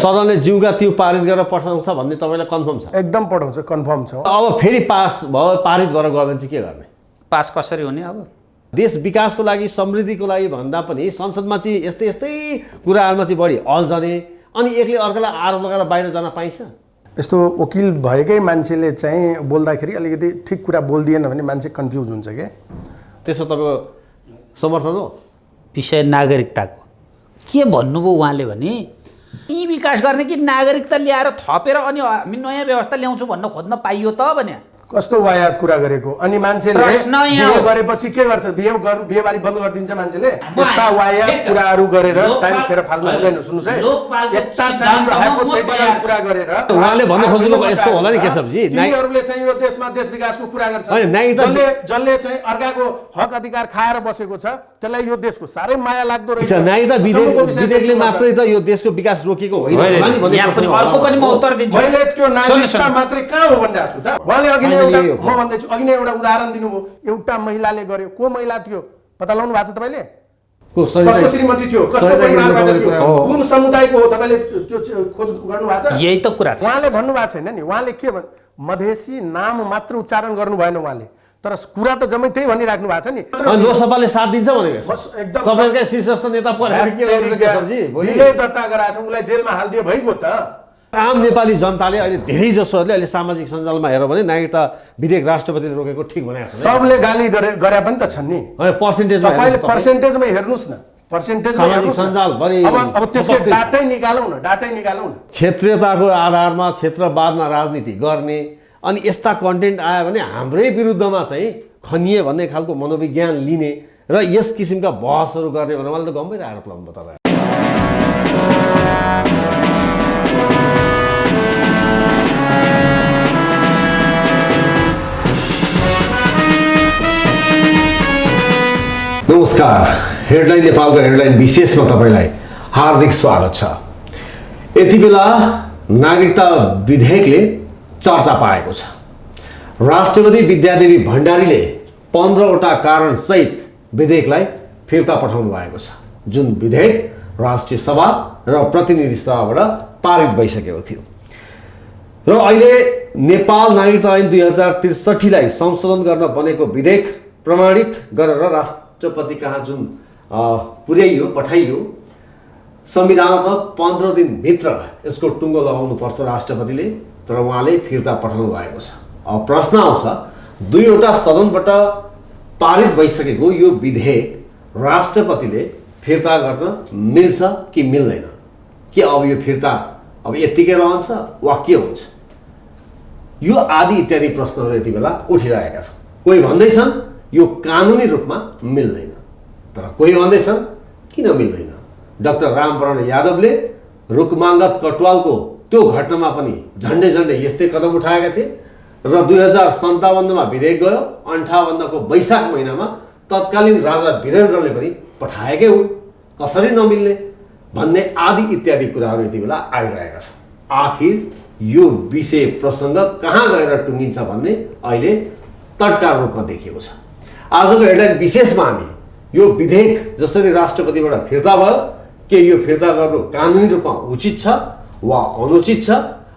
सदनले जिउका त्यो पारित गरेर पठाउँछ भन्ने तपाईँलाई कन्फर्म छ? एकदम पठाउँछ, कन्फर्म छ। अब फेरि पास भयो, पारित गरेर गयो भने चाहिँ के गर्ने? पास कसरी हुने? अब देश विकासको लागि, समृद्धिको लागि भन्दा पनि संसदमा चाहिँ यस्तै यस्तै कुराहरूमा चाहिँ बढी अल्झने अनि एकले अर्कालाई आरोप लगाएर बाहिर जान पाइन्छ? यस्तो वकिल भएकै मान्छेले चाहिँ बोल्दाखेरि अलिकति ठिक कुरा बोल्दिएन भने मान्छे कन्फ्युज हुन्छ क्या। त्यसो तपाईँको समर्थन हो? विषय नागरिकताको के भन्नुभयो उहाँले भने यी विकास गर्ने कि नागरिकता ल्याएर थपेर अनि हामी नयाँ व्यवस्था ल्याउँछौँ भन्न खोज्न पाइयो त भने? कस्तो वायात कुरा गरेको। अनि मान्छेले बिहे गरेपछि के गर्छ? बिहेबारी बन्द गरिदिन्छ मान्छेले। यस्ता वायात कुराहरू गरेर टाइम खेर फाल्नु हुँदैन। सुन्नुहोस् है, यस्ता चाहिँ हाइपोथेटिकल कुरा गरेर उहाँले भन्न खोज्नुभएको यस्तो होला नि केशवजी, तिनीहरूले चाहिँ यो देशमा देश विकासको कुरा गर्छ। जसले चाहिँ अर्काको हक अधिकार खाएर बसेको छ त्यसलाई यो देशको साह्रै माया लाग्दो रहेछ। नागरिकता विधेयकले मात्रै त यो देशको विकास रोकेको होइन। अर्को पनि म उत्तर दिन्छु। मैले त्यो नागरिकता मात्रै कहाँ हो भनिरहेको छु त। उहाँले अघि नै म भन्दैछु, अघि नै एउटा उदाहरण दिनुभयो। एउटा महिलाले गर्यो। को महिला थियो पत्ता लगाउनु भएको छ तपाईँले? कसको श्रीमती थियो, कसको परिवारबाट थियो, कुन समुदायको हो, तपाईँले त्यो खोज गर्नु भएको छ? यही त कुरा छ। उहाँले भन्नुभएको छैन नि। उहाँले के भन्नु, मधेसी नाम मात्र उच्चारण गर्नु भएन उहाँले, तर कुरा त जम्मै त्यही भनिराख्नु भएको छ नि। लोकसभाले साथ दिन्छ भनेको एकदम तपाईँकै शीर्षस्थ नेता परेर के गर्नु केशवजी? विजय दर्ता गराएछ, उसलाई जेलमा हालिदियो, भइगयो त। आम नेपाली जनताले अहिले धेरै जसोहरूले अहिले सामाजिक सञ्जालमा हेर्यो भने नागरिकता विधेयक राष्ट्रपतिले रोकेको ठिक भनेको छ। सबले गाली गरे पनि त छन् नि। पर्सेन्टेजमा तपाईँले पर्सेन्टेजमै हेर्नुहोस् न, पर्सेन्टेजमा सामाजिक सञ्जालभरि अब त्यसको डाटै निकालौँ न, डाटै निकालौँ न। क्षेत्रीयताको आधारमा क्षेत्रवादमा राजनीति गर्ने अनि यस्ता कन्टेन्ट आयो भने हाम्रै विरुद्धमा चाहिँ खनिए भन्ने खालको मनोविज्ञान लिने र यस किसिमका बहसहरू गर्ने भनेर मलाई त गम्भीर आरोप लगाउनु तपाईँ। नमस्कार, हेडलाइन नेपालको हेडलाइन विशेषमा तपाईँलाई हार्दिक स्वागत छ। यति बेला नागरिकता विधेयकले चर्चा पाएको छ। राष्ट्रपति विद्यादेवी भण्डारीले 15वटा कारण सहित विधेयकलाई फिर्ता पठाउनु भएको छ, जुन विधेयक राष्ट्रिय सभा र प्रतिनिधि सभाबाट पारित भइसकेको थियो र अहिले नेपाल नागरिकता ऐन 2063लाई संशोधन गर्न बनेको विधेयक प्रमाणित गरेर राष्ट्रपति कहाँ जुन पुर्याइयो, पठाइयो। संविधानतः 15 दिनभित्र यसको टुङ्गो लगाउनु पर्छ राष्ट्रपतिले, तर उहाँले फिर्ता पठाउनु भएको छ। अब प्रश्न आउँछ, दुईवटा सदनबाट पारित भइसकेको यो विधेयक राष्ट्रपतिले फिर्ता गर्न मिल्छ कि मिल्दैन? के अब यो फिर्ता अब यत्तिकै रहन्छ वा के हुन्छ? यो आदि इत्यादि प्रश्नहरू यति बेला उठिरहेका छन्। कोही भन्दैछन् यो कानुनी रूपमा मिल्दैन, तर कोही भन्दैछन् किन मिल्दैन। डाक्टर रामवरण यादवले रुकमाङ्गत कटवालको त्यो घटनामा पनि झन्डै यस्तै कदम उठाएका थिए र 2057मा विधेयक गयो। 58को वैशाख महिनामा तत्कालीन राजा वीरेन्द्रले पनि पठाएकै हुन्। कसरी नमिल्ने भन्ने आदि इत्यादि कुराहरू यति बेला आइरहेका छन्। आखिर यो विषय प्रसङ्ग कहाँ गएर टुङ्गिन्छ भन्ने अहिले तत्काल रूपमा देखिएको छ। आजको हेडलाइन विशेषमा हामी यो विधेयक जसरी राष्ट्रपतिबाट फिर्ता भयो, के यो फिर्ता गर्नु कानुनी रूपमा उचित छ वा अनुचित छ,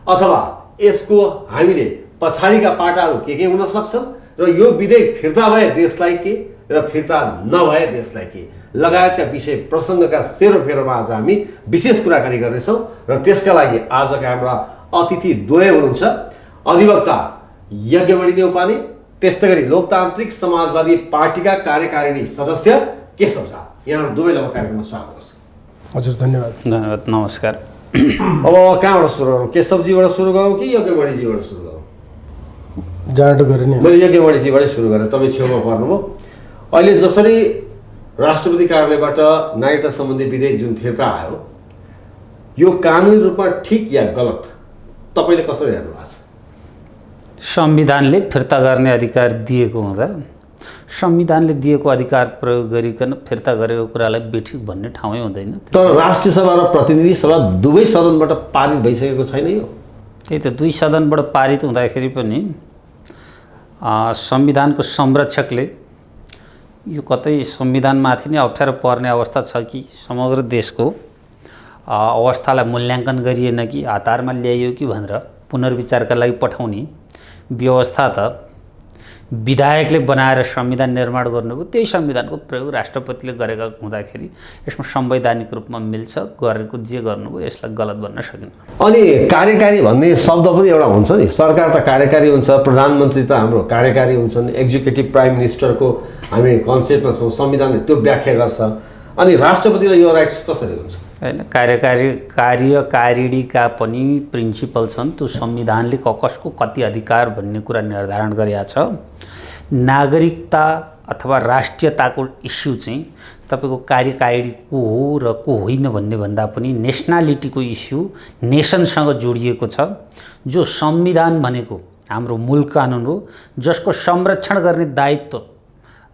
अथवा यसको हामीले पछाडिका पाटाहरू के हुन सक्छन् र यो विधेयक फिर्ता भए देशलाई के र फिर्ता नभए देशलाई के लगायतका विषय प्रसङ्गका सेरोफेरोमा आज हामी विशेष कुराकानी गर्नेछौँ। र त्यसका लागि आजका हाम्रा अतिथि द्वय हुनुहुन्छ, अधिवक्ता यज्ञमणि नेउपाने, त्यस्तै गरी लोकतान्त्रिक समाजवादी पार्टीका कार्यकारिणी सदस्य केशव झा। यहाँहरू दुवैलाई म कार्यक्रममा स्वागत गर्छु। हजुर, धन्यवाद। धन्यवाद, नमस्कार। अब कहाँबाट सुरु गरौँ? केशवजीबाट सुरु गरौँ कि यज्ञमणिजीबाट सुरु गरौँ? जाँड गरे नि। मैले यज्ञमणिजीबाटै सुरु गरेँ, तपाईँ छेउमा पर्नुभयो। अहिले जसरी राष्ट्रपति कार्यालयबाट नागरिकता सम्बन्धी विधेयक जुन फिर्ता आयो, यो कानुनी रूपमा ठिक या गलत तपाईँले कसरी हेर्नु भएको छ? संविधानले फिर्ता गर्ने अधिकार दिएको हुँदा संविधानले दिएको अधिकार प्रयोग गरिकन फिर्ता गरेको कुरालाई बेठिक भन्ने ठाउँै हुँदैन। तर राष्ट्रिय सभा र प्रतिनिधि सभा दुवै सदनबाट पारित भइसकेको छैन यो? त्यही त, दुई सदनबाट पारित हुँदाखेरि पनि संविधानको संरक्षकले यो कतै संविधानमाथि नै अप्ठ्यारो पर्ने अवस्था छ कि समग्र देशको अवस्थालाई मूल्याङ्कन गरिएन कि हतारमा ल्याइयो कि भनेर पुनर्विचारका लागि पठाउने व्यवस्था त विधायकले बनाएर संविधान निर्माण गर्नुभयो। त्यही संविधानको प्रयोग राष्ट्रपतिले गरेका हुँदाखेरि यसमा संवैधानिक रूपमा मिल्छ, गरेको जे गर्नुभयो यसलाई गलत भन्न सकिन्न। अनि कार्यकारी भन्ने शब्द पनि एउटा हुन्छ नि, सरकार त कार्यकारी हुन्छ, प्रधानमन्त्री त हाम्रो कार्यकारी हुन्छन्, एक्जिक्युटिभ प्राइम मिनिस्टरको हामी कन्सेप्टमा छौँ, संविधानले त्यो व्याख्या गर्छ। अनि राष्ट्रपतिलाई यो राइट्स कसरी हुन्छ? होइन, कार्यकारिणीका पनि प्रिन्सिपल छन्, त्यो संविधानले कसको कति अधिकार भन्ने कुरा निर्धारण गरेका छ। नागरिकता अथवा राष्ट्रियताको इस्यु चाहिँ तपाईँको कार्यकारिणी को हो र को होइन भन्ने भन्दा पनि नेसनालिटीको इस्यु नेसनसँग जोडिएको छ। जो संविधान भनेको हाम्रो मूल कानुन हो, जसको संरक्षण गर्ने दायित्व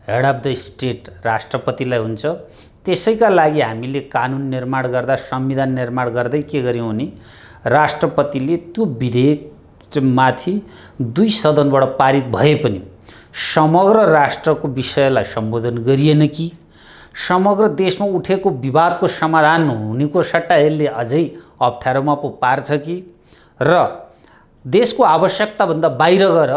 हेड अफ द स्टेट राष्ट्रपतिलाई हुन्छ। त्यसैका लागि हामीले कानुन निर्माण गर्दा, संविधान निर्माण गर्दै के गर्यौँ भने राष्ट्रपतिले त्यो विधेयक माथि 2 सदनबाट पारित भए पनि समग्र राष्ट्रको विषयलाई सम्बोधन गरिएन कि समग्र देशमा उठेको विवादको समाधान हुनेको सट्टा यसले अझै अप्ठ्यारोमा पो पार्छ कि र देशको आवश्यकताभन्दा बाहिर गएर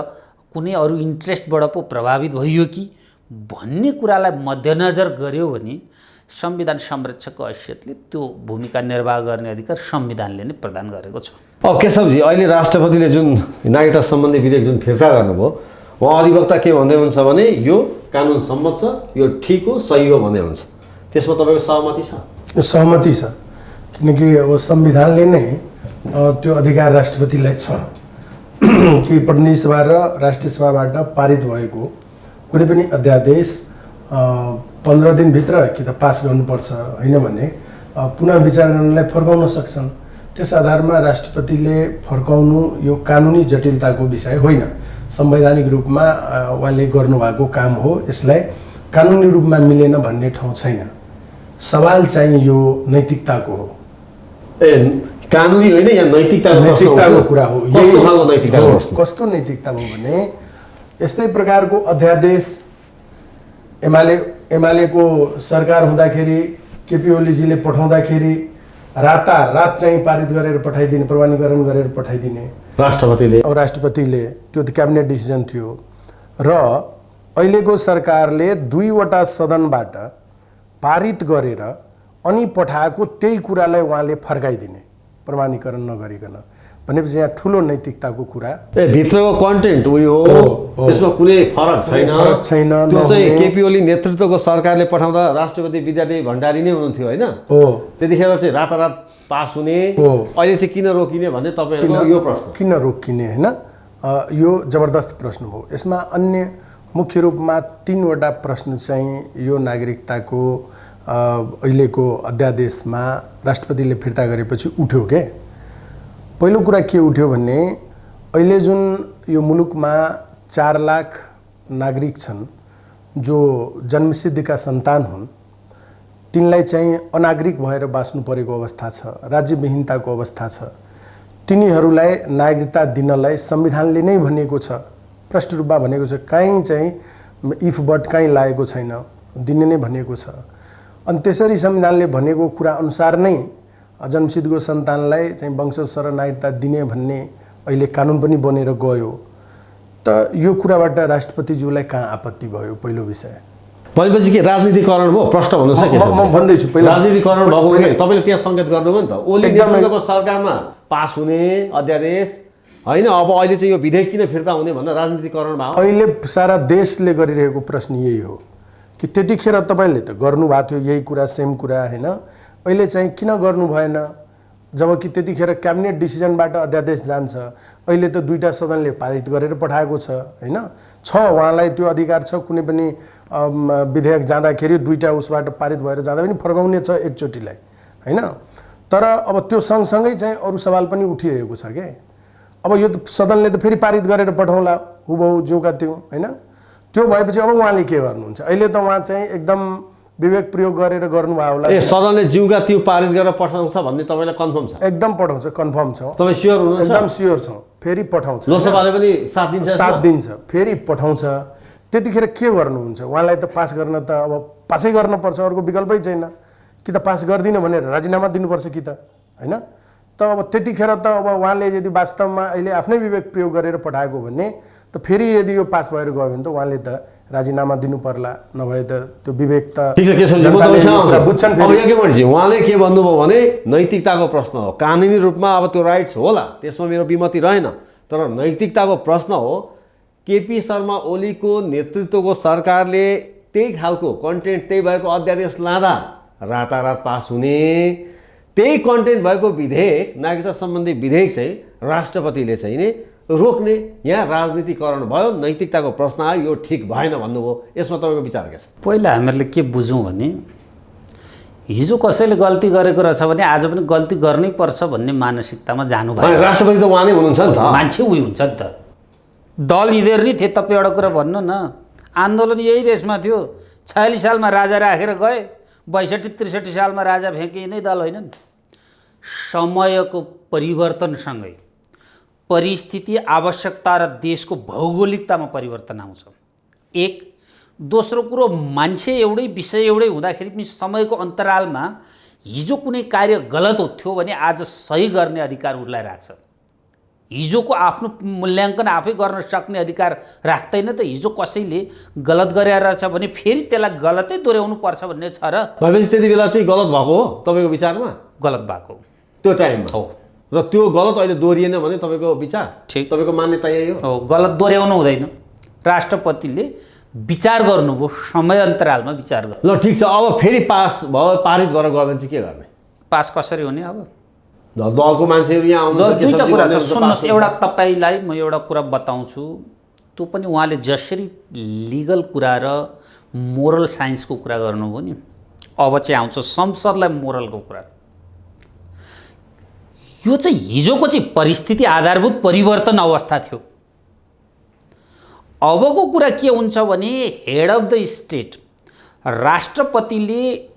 कुनै अरू इन्ट्रेस्टबाट पो प्रभावित भइयो कि भन्ने कुरालाई मध्यनजर गर्यो भने संविधान संरक्षकको हैसियतले त्यो भूमिका निर्वाह गर्ने अधिकार संविधानले नै प्रदान गरेको छ। अब केशवजी, अहिले राष्ट्रपतिले जुन नागरिकता सम्बन्धी विधेयक जुन फिर्ता गर्नुभयो, उहाँ अधिवक्ता के भन्दै हुन्छ भने यो कानुन सम्मत छ, यो ठिक हो, सही हो भन्दै हुन्छ। त्यसमा तपाईँको सहमति छ? सहमति छ, किनकि अब संविधानले नै त्यो अधिकार राष्ट्रपतिलाई छ कि प्रतिनिधि सभा र राष्ट्रिय सभाबाट पारित भएको कुनै पनि अध्यादेश 15 दिनभित्र कि त पास गर्नुपर्छ, होइन भने पुनः विचार गर्नलाई फर्काउन सक्छन्। त्यस आधारमा राष्ट्रपतिले फर्काउनु यो कानुनी जटिलताको विषय होइन, संवैधानिक रूपमा उहाँले गर्नुभएको काम हो। यसलाई कानुनी रूपमा मिलेन भन्ने ठाउँ छैन। सवाल चाहिँ यो नैतिकताको हो। कानुनी होइन, यहाँ नैतिकताको कुरा हो। कस्तो नैतिकता हो भने यस्तै प्रकारको अध्यादेश एमालेको सरकार हुँदाखेरि केपी ओलीजीले पठाउँदाखेरि रातारात चाहिँ पारित गरेर पठाइदिने, प्रमाणीकरण गरेर पठाइदिने राष्ट्रपतिले, त्यो त क्याबिनेट डिसिजन थियो। र अहिलेको सरकारले 2वटा सदनबाट पारित गरेर अनि पठाएको त्यही कुरालाई उहाँले फर्काइदिने प्रमाणीकरण नगरिकन, भनेपछि यहाँ ठुलो नैतिकताको कुरा। भित्रको कन्टेन्ट उयो हो, त्यसमा कुनै फरक छैन। त्यो चाहिँ केपी ओली नेतृत्वको सरकारले पठाउँदा राष्ट्रपति विद्यादेवी भण्डारी नै हुनुहुन्थ्यो, होइन? त्यतिखेर चाहिँ रातारात पास हुने, अहिले चाहिँ किन रोकिने भन्ने तपाईँहरूको यो प्रश्न। किन रोकिने, होइन? यो जबरदस्त प्रश्न हो। यसमा अन्य मुख्य रूपमा 3वटा प्रश्न चाहिँ यो नागरिकताको अहिलेको अध्यादेशमा राष्ट्रपतिले फिर्ता गरेपछि उठ्यो के। पहिलो कुरा के उठ्यो भने अहिले जुन यो मुलुकमा 4 लाख नागरिक छन् जो जन्मसिद्धिका सन्तान हुन्, तिनलाई चाहिँ अनागरिक भएर बाँच्नु परेको अवस्था छ, राज्यविहीनताको अवस्था छ। तिनीहरूलाई नागरिकता दिनलाई संविधानले नै भनेको छ, प्रष्ट रूपमा भनेको छ, कहीँ चाहिँ इफ बट कहीँ लागेको छैन, दिने नै भनेको छ। अनि त्यसरी संविधानले भनेको कुरा अनुसार नै जन्मसिद्धको सन्तानलाई चाहिँ वंशज र नागरिकता दिने भन्ने अहिले कानुन पनि बनेर गयो। त यो कुराबाट राष्ट्रपतिज्यूलाई कहाँ आपत्ति भयो? पहिलो विषय भनेपछि के राजनीतिकरण भयो? प्रश्न भन्नु छ के? म भन्दैछु पहिला राजनीतिकरण भएको होइन, तपाईँले त्यहाँ सङ्केत गर्नुभयो नि त। ओली नेतृत्वको सरकारमा पास हुने अध्यादेश होइन, अब अहिले चाहिँ यो विधेयक किन फिर्ता हुने भनेर राजनीतिकरण भयो। अहिले सारा देशले गरिरहेको प्रश्न यही हो कि त्यतिखेर तपाईँले त गर्नुभएको थियो यही कुरा, सेम कुरा, होइन? अहिले चाहिँ किन गर्नु भएन? जबकि त्यतिखेर क्याबिनेट डिसिजनबाट अध्यादेश जान्छ। अहिले त 2टा सदनले पारित गरेर पठाएको छ, होइन? उहाँलाई त्यो अधिकार छ, कुनै पनि विधेयक जाँदाखेरि 2टा उसबाट पारित भएर जाँदा पनि फर्काउने छ एकचोटिलाई, होइन? तर अब त्यो सँगसँगै चाहिँ अरू सवाल पनि उठिरहेको छ के। अब यो सदनले त फेरि पारित गरेर पठाउँला हुबहु ज्यूका त्यो, होइन? त्यो भएपछि अब उहाँले के गर्नुहुन्छ? अहिले त उहाँ चाहिँ एकदम विवेक प्रयोग गरेर गर्नुभयो होला। सदनले ज्यूका त्यो पारित गरेर पठाउँछ भन्ने तपाईँलाई कन्फर्म छ? एकदम पठाउँछ, कन्फर्म छ। तपाईँ स्योर हुनुहुन्छ? एकदम स्योर छौँ। फेरि पठाउँछ, लोकसभाले पनि साथ दिन्छ? साथ दिन्छ, फेरि पठाउँछ। त्यतिखेर के गर्नुहुन्छ? उहाँलाई त पास गर्न त अब पासै गर्नुपर्छ, अर्को विकल्पै छैन। कि त पास गर्दिनँ भनेर राजीनामा दिनुपर्छ कि त हैन। त अब त्यतिखेर त अब उहाँले यदि वास्तवमा अहिले आफ्नै विवेक प्रयोग गरेर पठाएको हो भने त फेरि यदि यो पास भएर गयो भने त उहाँले त राजीनामा दिनु पर्ला, नभए त त्यो विवेक त ठीक छ केशवजी, म तपाईसँग आउँछु। बुझ्छन् अब यज्ञमणिजी उहाँले के भन्नुभयो भने नैतिकताको प्रश्न हो, कानुनी रूपमा अब त्यो राइट्स होला, त्यसमा मेरो विमति रहेन, तर नैतिकताको प्रश्न हो। केपी शर्मा ओलीको नेतृत्वको सरकारले त्यही खालको कन्टेन्ट, त्यही भएको अध्यादेश लाँदा रातारात पास हुने, त्यही कन्टेन्ट भएको विधेयक, नागरिकता सम्बन्धी विधेयक चाहिँ राष्ट्रपतिले चाहिँ नि रोक्ने, यहाँ राजनीतिकरण भयो, नैतिकताको प्रश्न आयो, यो ठिक भएन भन्नुभयो। यसमा तपाईँको विचार के छ? पहिला हामीहरूले के बुझौँ भने हिजो कसैले गल्ती गरेको रहेछ भने आज पनि गल्ती गर्नै पर्छ भन्ने मानसिकतामा जानुभयो। राष्ट्रपति त उहाँ नै हुनुहुन्छ नि त, मान्छे उही हुन्छ नि त। दल यिनीहरू नै थिए। तपाईँ एउटा कुरा भन्नु न, आन्दोलन यही देशमा थियो। 46 सालमा राजा राखेर गए, 62-63 सालमा राजा फ्याँके नै दल होइनन्। समयको परिवर्तनसँगै परिस्थिति, आवश्यकता र देशको भौगोलिकतामा परिवर्तन आउँछ। एक दोस्रो कुरो, मान्छे एउटै विषय एउटै हुँदाखेरि पनि समयको अन्तरालमा हिजो कुनै कार्य गलत थियो भने आज सही गर्ने अधिकार उसलाई राख्छ। हिजोको आफ्नो मूल्याङ्कन आफै गर्न सक्ने अधिकार राख्दैन त। हिजो कसैले गलत गरेर रहेछ भने फेरि त्यसलाई गलतै दोहोऱ्याउनु पर्छ भन्ने छ र? भनेपछि त्यति बेला चाहिँ गलत भएको हो तपाईँको विचारमा? गलत भएको त्यो टाइममा हो, र त्यो गलत अहिले दोहोरिएन भने तपाईँको विचार, ठिक, तपाईँको मान्यता यही हो? गलत दोहोऱ्याउनु हुँदैन। राष्ट्रपतिले विचार गर्नुभयो, समय अन्तरालमा विचार गर्नु। ल ठिक छ, अब फेरि पास भयो, पारित गरेर गयो भने चाहिँ के गर्ने? पास कसरी हुने? अब दलको मान्छेहरू यहाँ आउनुहुन्छ। दुईवटा कुरा छ, सुन्नुहोस्। एउटा तपाईँलाई म एउटा कुरा बताउँछु, त्यो पनि उहाँले जसरी लिगल कुरा र मोरल साइन्सको कुरा गर्नुभयो नि, अब चाहिँ आउँछ संसदलाई मोरलको कुरा। यो चाहिँ हिजोको चाहिँ परिस्थिति आधारभूत परिवर्तन अवस्था थियो। अबको कुरा के हुन्छ भने हेड अफ द स्टेट राष्ट्रपतिले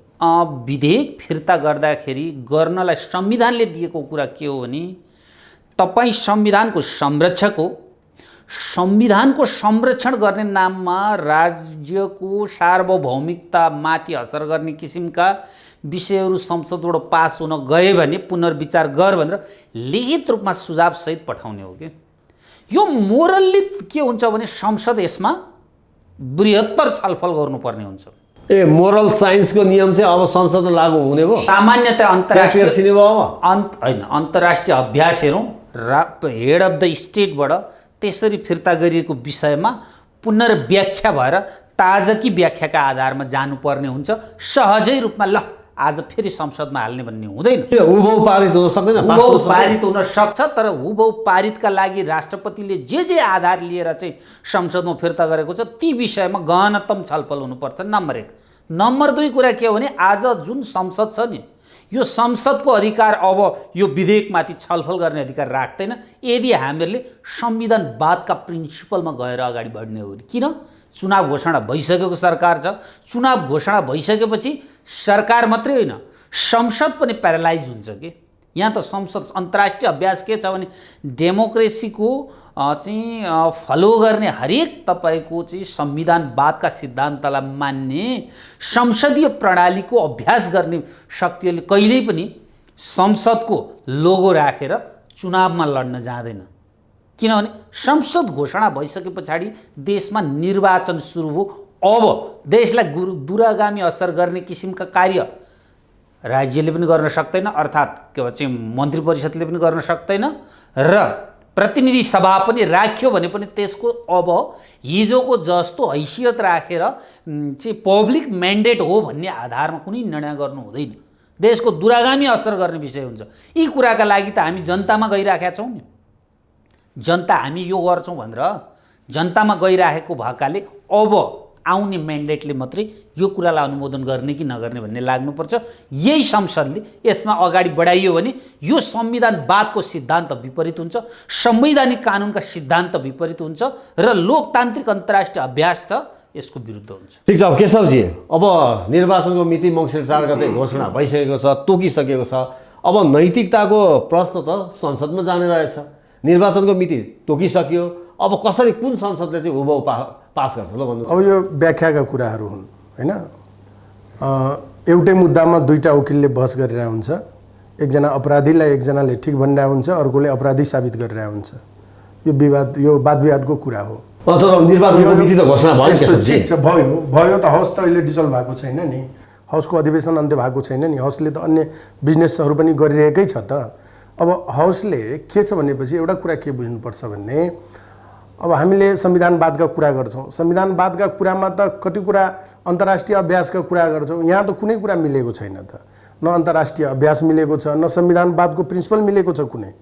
विधेयक फिर्ता गर्दाखेरि गर्नलाई संविधानले दिएको कुरा के हो भने तपाईँ संविधानको संरक्षक हो। संविधानको संरक्षण गर्ने नाममा राज्यको सार्वभौमिकतामाथि असर गर्ने किसिमका विषयहरू संसदबाट पास हुन गए भने पुनर्विचार गर भनेर लिखित रूपमा सुझावसहित पठाउने हो कि। यो मोरल्ली के हुन्छ भने संसद यसमा बृहत्तर छलफल गर्नुपर्ने हुन्छ। ए मोरल साइन्सको नियम चाहिँ अब संसदमा लागू हुने भयो? सामान्यतया अन्तर्राष्ट्रिय अभ्यास हेरौँ, हेड अफ द स्टेटबाट त्यसरी फिर्ता गरिएको विषयमा पुनर्व्याख्या भएर ताजकी व्याख्याका आधारमा जानुपर्ने हुन्छ। सहजै रूपमा ल आज फेरि संसदमा हाल्ने भन्ने हुँदैन। हुबहु पारित हुन सक्दैन? हुबहु पारित हुन सक्छ, तर हुबहु पारितका लागि राष्ट्रपतिले जे आधार लिएर चाहिँ संसदमा फिर्ता गरेको छ ती विषयमा गहनतम छलफल हुनुपर्छ, नम्बर 1। नम्बर 2 कुरा के हो भने आज जुन संसद छ नि, यो संसदको अधिकार अब यो विधेयकमाथि छलफल गर्ने अधिकार राख्दैन यदि हामीहरूले संविधानवादका प्रिन्सिपलमा गएर अगाडि बढ्ने हो। किन? चुनाव घोषणा भइसकेको सरकार छ। चुनाव घोषणा भइसकेपछि सरकार मात्रै होइन, संसद पनि प्यारालाइज हुन्छ कि। यहाँ त संसद अन्तर्राष्ट्रिय अभ्यास के छ भने डेमोक्रेसीको चाहिँ फलो गर्ने हरेक तपाईँको चाहिँ संविधानवादका सिद्धान्तलाई मान्ने संसदीय प्रणालीको अभ्यास गर्ने शक्तिले कहिल्यै पनि संसदको लोगो राखेर चुनावमा लड्न जाँदैन। किनभने संसद घोषणा भइसके पछाडि देशमा निर्वाचन सुरु हो। अब देशलाई दूरगामी असर गर्ने किसिमका कार्य राज्यले पनि गर्न सक्दैन, अर्थात् के भन्छ मन्त्री परिषदले पनि गर्न सक्दैन, र प्रतिनिधि सभा पनि राख्यो भने पनि त्यसको अब हिजोको जस्तो हैसियत राखेर चाहिँ पब्लिक म्यान्डेट हो भन्ने आधारमा कुनै निर्णय गर्नु हुँदैन। देशको दूरगामी असर गर्ने विषय हुन्छ। यी कुराका लागि त हामी जनतामा गइराखेका छौँ नि। जनता हामी यो गर्छौँ भनेर जनतामा गइराखेको भएकाले अब आउने म्यान्डेटले मात्रै यो कुरालाई अनुमोदन गर्ने कि नगर्ने भन्ने लाग्नुपर्छ। यही संसदले यसमा अगाडि बढाइयो भने यो संविधानवादको सिद्धान्त विपरीत हुन्छ, संवैधानिक कानुनका सिद्धान्त विपरीत हुन्छ र लोकतान्त्रिक अन्तर्राष्ट्रिय अभ्यास छ यसको विरुद्ध हुन्छ। ठिक छ। अब केशवजी, अब निर्वाचनको मिति मङ्सिर 4 गते घोषणा भइसकेको छ, तोकिसकेको छ। अब नैतिकताको प्रश्न त संसदमा जाने रहेछ। निर्वाचनको मिति तोकिसक्यो, अब कसरी कुन संसदले चाहिँ हुबहु पास गर्छ ल भन्नु। अब यो व्याख्याका कुराहरू हुन् हैन। एउटै मुद्दामा दुईटा वकिलले बहस गरिरहेको हुन्छ। एकजना अपराधीलाई एकजनाले ठिक भनिरहेको हुन्छ, अर्कोले अपराधी साबित गरिरहेको हुन्छ। यो विवाद, यो वाद विवादको कुरा हो। तर निर्वाचनको मिति त घोषणा भयो नि केशवजी। ठिक छ, भयो त हाउस त अहिले डिजल्भ भएको छैन नि, हाउसको अधिवेशन अन्त्य भएको छैन नि, हाउसले त अन्य बिजनेसहरू पनि गरिरहेकै छ त। अब हाउसले के छ भनेपछि एउटा कुरा के बुझ्नुपर्छ भन्ने, अब हामीले संविधानवादका कुरा गर्छौँ, संविधानवादका कुरामा त कति कुरा अन्तर्राष्ट्रिय अभ्यासका कुरा गर्छौँ, यहाँ त कुनै कुरा मिलेको छैन त। न अन्तर्राष्ट्रिय अभ्यास मिलेको छ, न संविधानवादको प्रिन्सिपल मिलेको छ कुनै।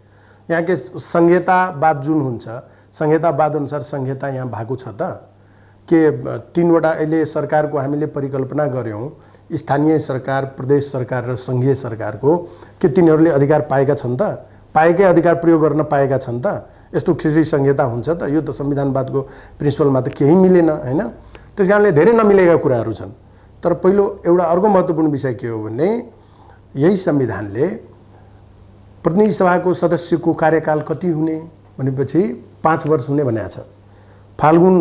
यहाँकै संहितावाद जुन हुन्छ, संहितावाद अनुसार संहिता यहाँ भएको छ त के 3वटा अहिले सरकारको हामीले परिकल्पना गऱ्यौँ, स्थानीय सरकार, प्रदेश सरकार र सङ्घीय सरकारको, के तिनीहरूले अधिकार पाएका छन् त? पाएकै अधिकार प्रयोग गर्न पाएका छन् त? यस्तो कृषि संहिता हुन्छ त? यो त संविधानवादको प्रिन्सिपलमा त केही मिलेन हैन। त्यस कारणले धेरै नमिलेका कुराहरू छन्। तर पहिलो एउटा अर्को महत्त्वपूर्ण विषय के हो भने, यही संविधानले प्रतिनिधि सभाको सदस्यको कार्यकाल कति हुने भनेपछि 5 वर्ष हुने भनेको छ। फाल्गुन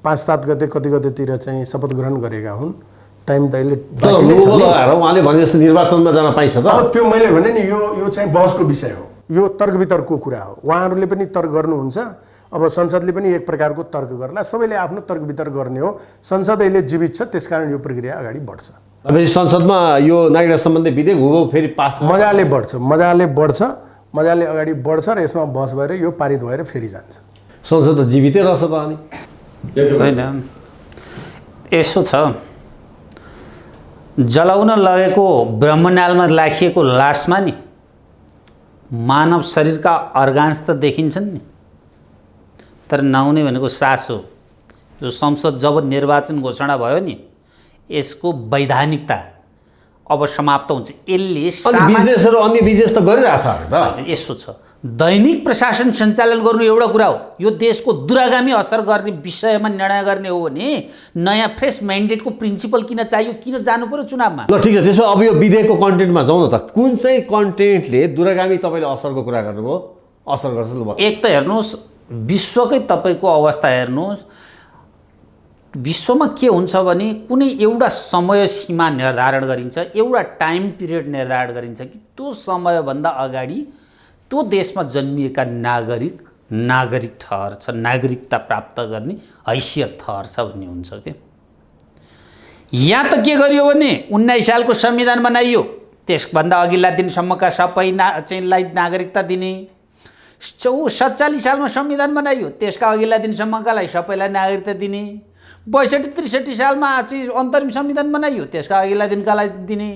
5-7 गते कति गतेतिर चाहिँ शपथ ग्रहण गरेका हुन्। टाइम त अहिले बाँकी नै छ नि। उहाँले भने जस्तो निर्वाचनमा जान पाइन्छ त? अब त्यो मैले भने नि, यो चाहिँ बहसको विषय हो, यो तर्क वितर्कको कुरा हो। उहाँहरूले पनि तर्क गर्नुहुन्छ, अब संसदले पनि एक प्रकारको तर्क गर्ला, सबैले आफ्नो तर्क वितर्क गर्ने हो। संसद अहिले जीवित छ, त्यसकारण यो प्रक्रिया अगाडि बढ्छ। अब संसदमा यो नागरिकता सम्बन्धी विधेयक हुबहु फेरि पास मजाले बढ्छ, मजाले अगाडि बढ्छ र यसमा बहस भएर यो पारित भएर फेरि जान्छ। संसद त जीवितै रहेछ त अनि? होइन, यसो छ, जलाउन लगेको ब्रह्मनालमा राखिएको लासमा नि मानव शरीरका अर्गान्स त देखिन्छन् नि, तर नहुने भनेको सास हो। यो संसद जब निर्वाचन घोषणा भयो नि, यसको वैधानिकता अब समाप्त हुन्छ। यसले बिजनेसहरू अन्य बिजनेस त गरिरहेछ त। यसो छ, दैनिक प्रशासन सञ्चालन गर्नु एउटा कुरा हो, यो देशको दूरगामी असर गर्ने विषयमा निर्णय गर्ने हो भने नयाँ फ्रेस म्यान्डेटको प्रिन्सिपल किन चाहियो, किन जानु पर्यो चुनावमा? ल ठिक छ, त्यसमा अब यो विधेयकको कन्टेन्टमा जाउँ न त। कुन चाहिँ कन्टेन्टले दूरगामी तपाईँले असरको कुरा गर्नुभयो, असर गर्छ? ल एक त हेर्नुहोस्, विश्वकै तपाईँको अवस्था हेर्नुहोस्, विश्वमा के हुन्छ भने कुनै एउटा समय सीमा निर्धारण गरिन्छ, एउटा टाइम पिरियड निर्धारण गरिन्छ कि त्यो समयभन्दा अगाडि त्यो देशमा जन्मिएका नागरिक ठहर्छ, नागरिकता प्राप्त गर्ने हैसियत ठहर्छ भन्ने हुन्छ के। यहाँ त के गरियो भने 19 सालको संविधान बनाइयो, त्यसभन्दा अघिल्ला दिनसम्मका सबैलाई नागरिकता दिने। 47 सालमा संविधान बनाइयो, त्यसका अघिल्ला दिनसम्मकालाई सबैलाई नागरिकता दिने। 62-63 सालमा चाहिँ अन्तरिम संविधान बनाइयो, त्यसका अघिल्ला दिनकालाई दिने।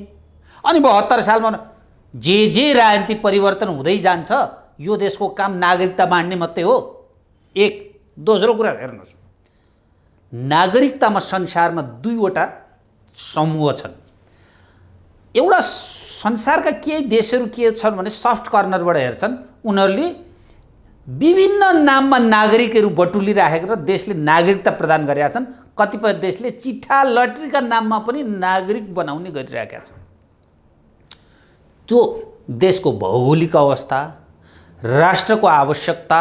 अनि 72 सालमा जे राजनीति परिवर्तन हुँदै जान्छ, यो देशको काम नागरिकता बाँड्ने मात्रै हो। एक। दोस्रो कुरा हेर्नुहोस्, नागरिकतामा संसारमा 2वटा समूह छन्। एउटा संसारका केही देशहरू के छन् भने सफ्ट कर्नरबाट हेर्छन्, उनीहरूले विभिन्न नाममा नागरिकहरू बटुलिराखेको र देशले नागरिकता प्रदान गरेका छन्। कतिपय देशले चिठा लटरीका नाममा पनि नागरिक बनाउने गरिरहेका छन्। त्यो देशको भौगोलिक अवस्था, राष्ट्रको आवश्यकता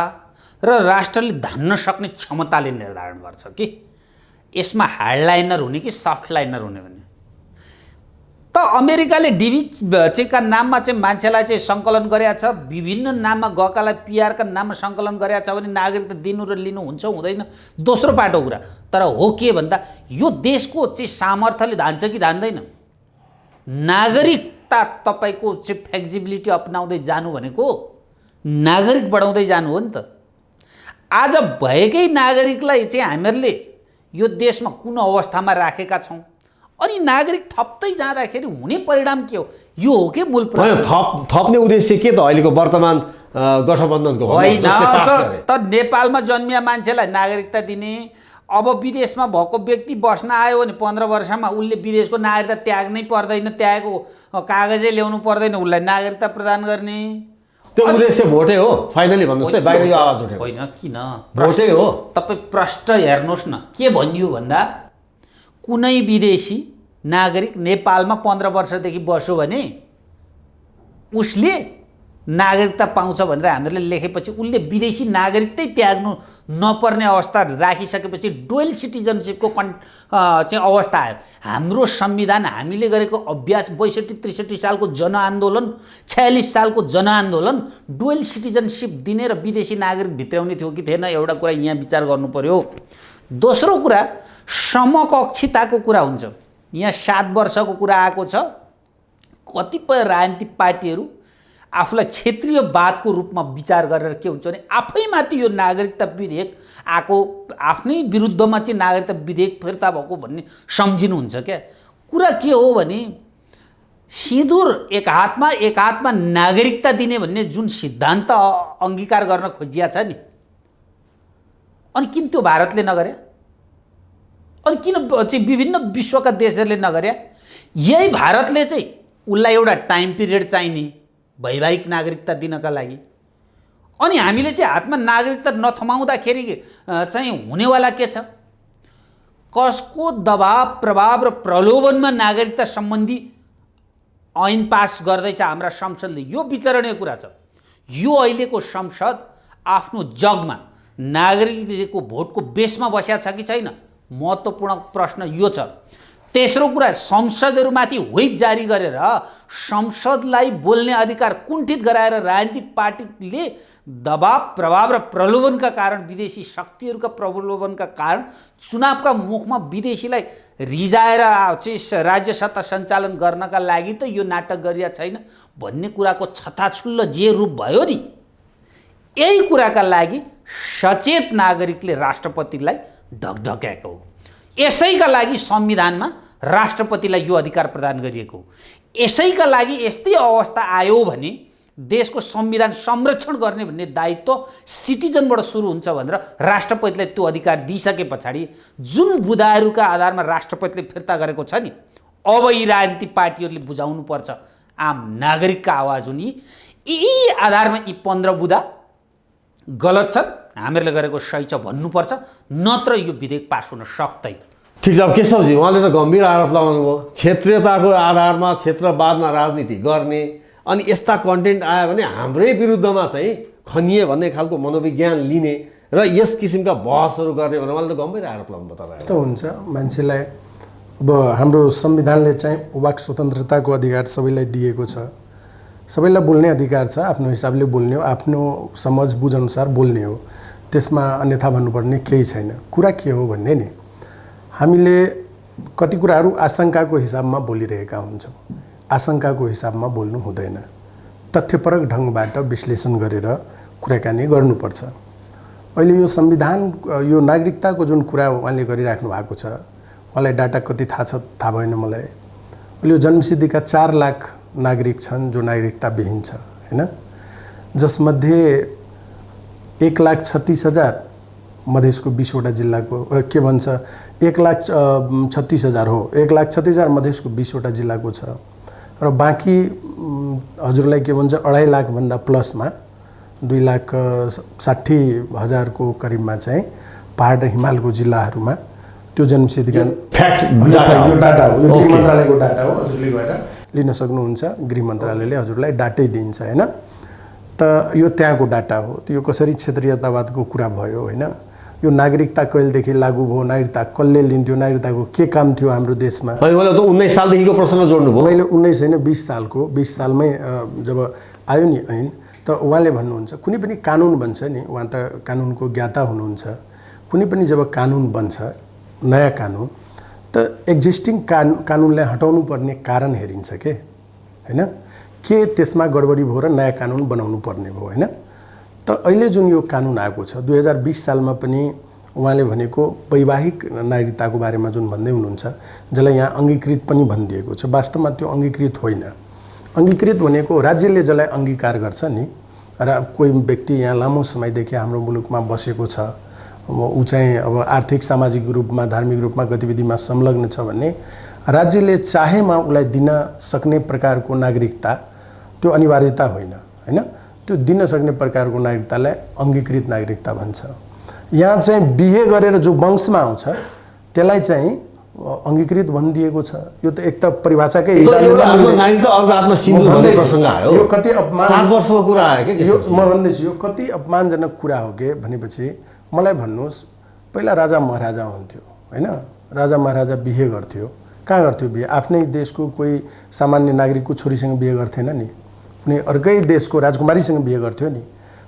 र राष्ट्रले धान्न सक्ने क्षमताले निर्धारण गर्छ कि यसमा हार्डलाइनर हुने कि सफ्ट लाइनर हुने भने। त अमेरिकाले डीबीका नाममा चाहिँ मान्छेलाई चाहिँ सङ्कलन गरेका छ, विभिन्न नाममा गएकालाई पीआरका नाममा सङ्कलन गरेका छ भने नागरिकता दिनु र लिनु हुन्छ हुँदैन, दोस्रो पाटो कुरा। तर हो के भन्दा यो देशको चाहिँ सामर्थ्यले धान्छ कि धान्दैन? नागरिकता तपाईँको चाहिँ फ्लेक्सिबिलिटी अपनाउँदै जानु भनेको नागरिक बढाउँदै जानु हो नि त। आज भएकै नागरिकलाई चाहिँ हामीहरूले यो देशमा कुन अवस्थामा राखेका छौँ, अनि नागरिक थप्दै जाँदाखेरि हुने परिणाम के हो? यो हो के मूल प्रश्न। थप्ने उद्देश्य के त अहिलेको वर्तमान गठबन्धनको होइन त? नेपालमा जन्मिया मान्छेलाई नागरिकता दिने, अब विदेशमा भएको व्यक्ति बस्न आयो भने 15 वर्षमा उसले विदेशको नागरिकता त्याग्नै पर्दैन, त्यागेको कागजै ल्याउनु पर्दैन, उसलाई नागरिकता प्रदान गर्ने। त्यो उद्देश्य भोटै हो फाइनली भन्नुहोस् है, बाहिर यो आवाज उठेको होइन। किन भोटै हो? तपाईँ प्रश्न हेर्नुहोस् न, के भनियो भन्दा कुनै विदेशी नागरिक नेपालमा 15 वर्षदेखि बस्यो भने उसले नागरिकता पाउँछ भनेर हामीले लेखेपछि उसले विदेशी नागरिकतै त्याग्नु नपर्ने अवस्था राखिसकेपछि डुअल सिटिजनसिपको चाहिँ अवस्था आयो। हाम्रो संविधान हामीले गरेको अभ्यास 62-63 सालको जनआन्दोलन, 46 सालको जनआन्दोलन डुअल सिटिजनसिप दिने र विदेशी नागरिक भित्राउने थियो कि थिएन, एउटा कुरा यहाँ विचार गर्नु पर्यो। दोस्रो कुरा समकक्षिताको कुरा हुन्छ। यहाँ 7 वर्षको कुरा आएको छ। कतिपय राजनीतिक पार्टीहरू आफूलाई क्षेत्रीयवादको रूपमा विचार गरेर के हुन्छ भने आफैमाथि यो नागरिकता विधेयक आएको आफ्नै विरुद्धमा चाहिँ नागरिकता विधेयक फिर्ता भएको भन्ने सम्झिनुहुन्छ क्या। कुरा के हो भने सिँदुर एक हातमा नागरिकता दिने भन्ने जुन सिद्धान्त अङ्गीकार गर्न खोजिया छ नि, अनि किन त्यो भारतले नगर्या? अनि किन चाहिँ विभिन्न विश्वका देशहरूले नगर्या? यही भारतले चाहिँ उसलाई एउटा टाइम पिरियड चाहिने वैवाहिक नागरिकता दिनका लागि, अनि हामीले चाहिँ हातमा नागरिकता नथमाउँदाखेरि चाहिँ हुनेवाला के छ? कसको दबाव प्रभाव र प्रलोभनमा नागरिकता सम्बन्धी ऐन पास गर्दैछ हाम्रा संसदले? यो विचारणीय कुरा छ। यो अहिलेको संसद आफ्नो जगमा नागरिकको भोटको बेसमा बस्या छ कि छैन? महत्त्वपूर्ण प्रश्न यो छ। तेस्रो कुरा, संसदहरूमाथि व्हिप जारी गरेर संसदलाई बोल्ने अधिकार कुण्ठित गराएर राजनीतिक पार्टीले दबाव प्रभाव र प्रलोभनका कारण, विदेशी शक्तिहरूका प्रलोभनका कारण चुनावका मुखमा विदेशीलाई रिजाएर चाहिँ राज्य सत्ता सञ्चालन गर्नका लागि त यो नाटक गरिया छैन भन्ने कुराको छताछुल्लो जे रूप भयो नि, यही कुराका लागि सचेत नागरिकले राष्ट्रपतिलाई ढकढक्याएको हो। यसैका लागि संविधानमा राष्ट्रपतिलाई यो अधिकार प्रदान गरिएको हो। यसैका लागि यस्तै अवस्था आयो भने देशको संविधान संरक्षण गर्ने भन्ने दायित्व सिटिजनबाट सुरु हुन्छ भनेर राष्ट्रपतिलाई त्यो अधिकार दिइसके पछाडि जुन बुदाहरूका आधारमा राष्ट्रपतिले फिर्ता गरेको छ नि, अब यी राजनीतिक पार्टीहरूले बुझाउनुपर्छ आम नागरिकका आवाज हुने। यी आधारमा यी 15 बुदा गलत छन्, हामीहरूले गरेको सही छ भन्नुपर्छ, नत्र यो विधेयक पास हुन सक्दैन। ठिक छ। अब केशवजी, उहाँले त गम्भीर आरोप लगाउनु भयो, क्षेत्रीयताको आधारमा क्षेत्रवादमा राजनीति गर्ने, अनि यस्ता कन्टेन्ट आयो भने हाम्रै विरुद्धमा चाहिँ खनिए भन्ने खालको मनोविज्ञान लिने र यस किसिमका बहसहरू गर्ने भनेर उहाँले त गम्भीर आरोप लगाउनु भयो। तपाईँ यस्तो हुन्छ मान्छेलाई, अब हाम्रो संविधानले चाहिँ वाक स्वतन्त्रताको अधिकार सबैलाई दिएको छ, सबैलाई बोल्ने अधिकार छ, आफ्नो हिसाबले बोल्ने हो, आफ्नो समझ बुझअनुसार बोल्ने हो, त्यसमा अन्यथा भन्नुपर्ने केही छैन। कुरा के हो भन्ने नि, हामीले कति कुराहरू आशंकाको हिसाबमा बोलिरहेका हुन्छौँ, आशंकाको हिसाबमा बोल्नु हुँदैन, तथ्यपरक ढङ्गबाट विश्लेषण गरेर कुराकानी गर्नुपर्छ। अहिले यो संविधान, यो नागरिकताको जुन कुरा उहाँले गरिराख्नु भएको छ, उहाँलाई डाटा कति थाहा छ थाहा भएन मलाई। अहिले यो जन्मसिद्धिका 4 लाख नागरिक छन् जो नागरिकता विहीन छ, हैन, जसमध्ये 1,36,000 मधेसको 20वटा जिल्लाको, के भन्छ 1,36,000 हो, 1,36,000 मधेसको 20वटा जिल्लाको छ, र बाँकी हजुरलाई के भन्छ 2.5 लाखभन्दा प्लसमा 2,60,000 को करिबमा चाहिँ पहाड र हिमालको जिल्लाहरूमा त्यो जन्मसिद्धिका यो डाटा हो, यो गृह मन्त्रालयको डाटा हो, हजुरले गएर लिन सक्नुहुन्छ, गृह मन्त्रालयले हजुरलाई डाटै दिन्छ, हैन। त यो त्यहाँको डाटा हो। त्यो कसरी क्षेत्रीयतावादको कुरा भयो, हैन। यो नागरिकता कहिलेदेखि लागू भयो, नागरिकता कसले लिन्थ्यो, नागरिकताको के काम थियो हाम्रो देशमा? मैले त 19 सालदेखिको प्रश्न जोड्नु भयो। मैले 19 होइन 20 सालको, 20 सालमै जब आयो नि ऐन, त उहाँले भन्नुहुन्छ कुनै पनि कानुन बन्छ नि, उहाँ त कानुनको ज्ञाता हुनुहुन्छ, कुनै पनि जब कानुन बन्छ, नयाँ कानुन, त एक्जिस्टिङ कानुनलाई हटाउनु पर्ने कारण हेरिन्छ के, हैन, के त्यसमा गडबडी भयो र नयाँ कानुन बनाउनु पर्ने भयो, हैन। त अहिले जुन यो कानुन आएको छ 2020 सालमा पनि उहाँले भनेको वैवाहिक नागरिकताको बारेमा जुन भन्दै हुनुहुन्छ, जसलाई यहाँ अङ्गीकृत पनि भनिदिएको छ, वास्तवमा त्यो अङ्गीकृत होइन। अङ्गीकृत भनेको राज्यले जसलाई अङ्गीकार गर्छ नि, र कोही व्यक्ति यहाँ लामो समयदेखि हाम्रो मुलुकमा बसेको छ, ऊ चाहिँ अब आर्थिक सामाजिक रूपमा धार्मिक रूपमा गतिविधिमा संलग्न छ भने राज्यले चाहेमा उसलाई दिन सक्ने प्रकारको नागरिकता, त्यो अनिवार्यता होइन, हैन, त्यो दिन सक्ने प्रकारको नागरिकतालाई अङ्गीकृत नागरिकता भन्छ। यहाँ चाहिँ बिहे गरेर जो वंशमा आउँछ त्यसलाई चाहिँ अङ्गीकृत भनिदिएको छ। यो त एक त परिभाषाकै एउटा आफ्नो नागरिकता अर्को आफ्नो सिन्धु भन्ने प्रसङ्ग आयो। यो कति अपमान 7 वर्षको कुरा आयो के यो म भन्दैछु, यो कति अपमानजनक कुरा हो के भनेपछि मलाई भन्नुहोस्, पहिला राजा महाराजा हुन्थ्यो होइन, राजा महाराजा बिहे गर्थ्यो, कहाँ गर्थ्यो बिहे? आफ्नै देशको कोही सामान्य नागरिकको छोरीसँग बिहे गर्थेन नि, कुनै अर्कै देशको राजकुमारीसँग बिहे गर्थ्यो नि।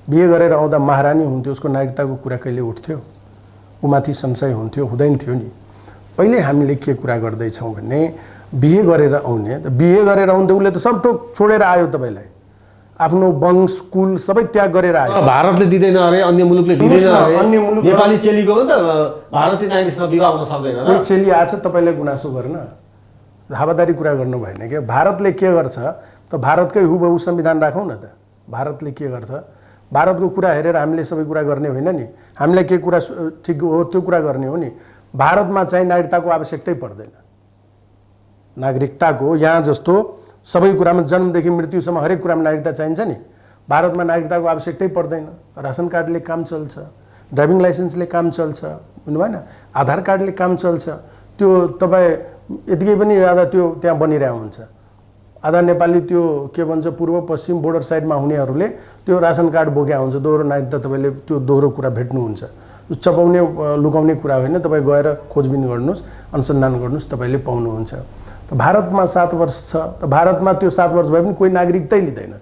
बिहे गरेर आउँदा महारानी हुन्थ्यो, उसको नागरिकताको कुरा कहिले उठ्थ्यो? उमाथि संशय हुन्थ्यो? हुँदैन थियो नि। अहिले हामीले के कुरा गर्दैछौँ भने बिहे गरेर आउने, त बिहे गरेर आउँदा उसले त सब थोक छोडेर आयो, तपाईँलाई आफ्नो वंश कुल सबै त्याग गरेर आयो। भारतले दिँदैन अरे, अन्य मुलुकले दिँदैन अरे, अन्य मुलुक नेपाली चेलीको त भारतीय नागरिकसँग विवाह हुन सक्दैन। कोही चेली आछ तपाईँलाई गुनासो गर्न, हावादारी कुरा गर्नु भएन क्या। भारतले के गर्छ त भारतकै हुबहु संविधान राखौँ न त। भारतले के गर्छ, भारतको कुरा हेरेर हामीले सबै कुरा गर्ने होइन नि। हामीलाई के कुरा ठिक हो त्यो कुरा गर्ने हो नि। भारतमा चाहिँ नागरिकताको आवश्यकतै पर्दैन। नागरिकताको यहाँ जस्तो सबै कुरामा जन्मदेखि मृत्युसम्म हरेक कुरामा नागरिकता चाहिन्छ नि, भारतमा नागरिकताको आवश्यकतै पर्दैन। रासन कार्डले काम चल्छ, ड्राइभिङ लाइसेन्सले काम चल्छ, बुझ्नु भएन, आधार कार्डले काम चल्छ। त्यो तपाईँ यतिकै पनि आधा त्यो त्यहाँ बनिरहेको हुन्छ। आधा नेपाली त्यो के भन्छ पूर्व पश्चिम बोर्डर साइडमा हुनेहरूले त्यो रासन कार्ड बोकेका हुन्छ, दोहोरो नागरिकता तपाईँले त्यो दोहोरो कुरा भेट्नुहुन्छ। चपाउने लुकाउने कुरा होइन, तपाईँ गएर खोजबिन गर्नुहोस्, अनुसन्धान गर्नुहोस्, तपाईँले पाउनुहुन्छ। त भारतमा 7 वर्ष छ, त भारतमा त्यो 7 वर्ष भए पनि कोही नागरिकतै लिँदैन।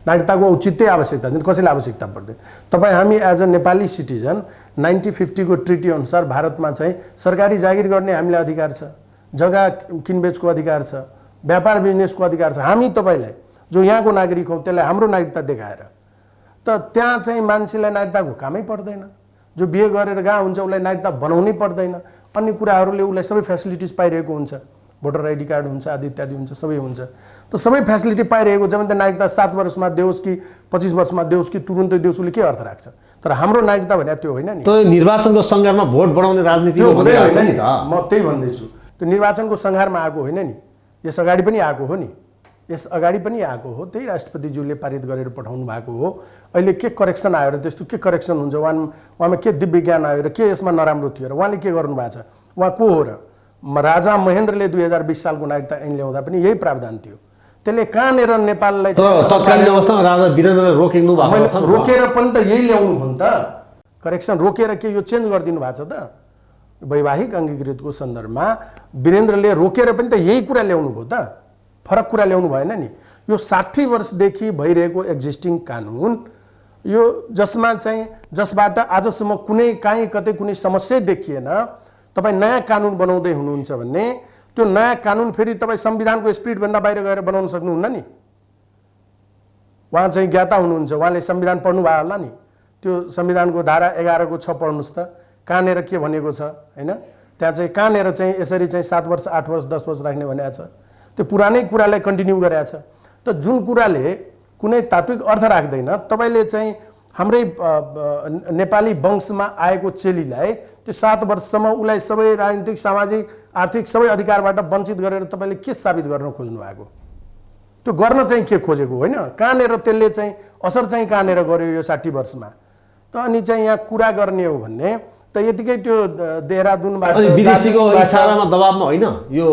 नागरिकताको औचित्य आवश्यकता चाहिँ कसैलाई आवश्यकता पर्दैन। तपाईँ हामी एज अ नेपाली सिटिजन 1950 को ट्रिटी अनुसार भारतमा चाहिँ सरकारी जागिर गर्ने हामीलाई अधिकार छ, जग्गा किनबेचको अधिकार छ, व्यापार बिजनेसको अधिकार छ। हामी तपाईँलाई जो यहाँको नागरिक हौँ त्यसलाई हाम्रो नागरिकता देखाएर त त्यहाँ चाहिँ मान्छेलाई नागरिकताको कामै पर्दैन। जो बिहे गरेर गएको हुन्छ उसलाई नागरिकता बनाउनै पर्दैन। अन्य कुराहरूले उसलाई सबै फेसिलिटिज पाइरहेको हुन्छ, भोटर आइडी कार्ड हुन्छ, आदि इत्यादि हुन्छ, सबै हुन्छ। त सबै फेसिलिटी पाइरहेको छ भने त नागरिकता 7 वर्षमा देओस् कि 25 वर्षमा देओस् कि तुरुन्तै देओस्, उसले के अर्थ राख्छ? तर हाम्रो नागरिकता भने त्यो होइन नि। त निर्वाचनको सङ्घारमा भोट बढाउने राजनीति हुँदैन नि त। म त्यही भन्दैछु, त्यो निर्वाचनको सङ्घारमा आएको होइन नि, यस अगाडि पनि आएको हो नि, यस अगाडि पनि आएको हो। त्यही राष्ट्रपतिज्यूले पारित गरेर पठाउनु भएको हो। अहिले के करेक्सन आयो र त्यस्तो के करेक्सन हुन्छ? उहाँमा के दिव्य ज्ञान आयो र के यसमा नराम्रो थियो र उहाँले के गर्नुभएको छ? उहाँ को हो र? राजा महेन्द्रले 2020 सालको नागरिकता ऐन ल्याउँदा पनि यही प्रावधान थियो। त्यसले कहाँनिर नेपाललाई तत्कालीन अवस्थामा राजा वीरेन्द्रले रोकिनु भएको छ। रोकेर पनि त यही ल्याउनु भयो नि त, करेक्सन रोकेर के यो चेन्ज गरिदिनु भएको छ त? वैवाहिक अङ्गीकृतको सन्दर्भमा वीरेन्द्रले रोकेर पनि त यही कुरा ल्याउनु भयो त, फरक कुरा ल्याउनु भएन नि। यो 60 वर्षदेखि भइरहेको एक्जिस्टिङ कानुन, यो जसबाट आजसम्म कुनै काहीँ कतै कुनै समस्या देखिएन, तपाईँ नयाँ कानुन बनाउँदै हुनुहुन्छ भने त्यो नयाँ कानुन फेरि तपाईँ संविधानको स्पिरिटभन्दा बाहिर गएर बनाउन सक्नुहुन्न नि। उहाँ चाहिँ ज्ञाता हुनुहुन्छ, उहाँले संविधान पढ्नु भयो होला नि। त्यो संविधानको धारा 11 को 6 पढ्नुहोस् त, कहाँनिर के भनेको छ होइन? त्यहाँ चाहिँ कहाँनिर चाहिँ यसरी चाहिँ 7 वर्ष 8 वर्ष 10 वर्ष राख्ने भनेको छ। त्यो पुरानै कुरालाई कन्टिन्यू गरेको छ। त जुन कुराले कुनै तात्विक अर्थ राख्दैन, तपाईँले चाहिँ हाम्रै नेपाली वंशमा आएको चेलीलाई त्यो 7 वर्षसम्म उसलाई सबै राजनीतिक सामाजिक आर्थिक सबै अधिकारबाट वञ्चित गरेर तपाईँले के साबित गर्न खोज्नु भएको? त्यो गर्न चाहिँ के खोजेको होइन? कहाँनिर त्यसले चाहिँ असर चाहिँ कहाँनिर गर्यो यो 60 वर्षमा? त अनि चाहिँ यहाँ कुरा गर्ने हो भने त यतिकै त्यो देहरादुनबाट विदेशीको इसारामा दबावमा होइन यो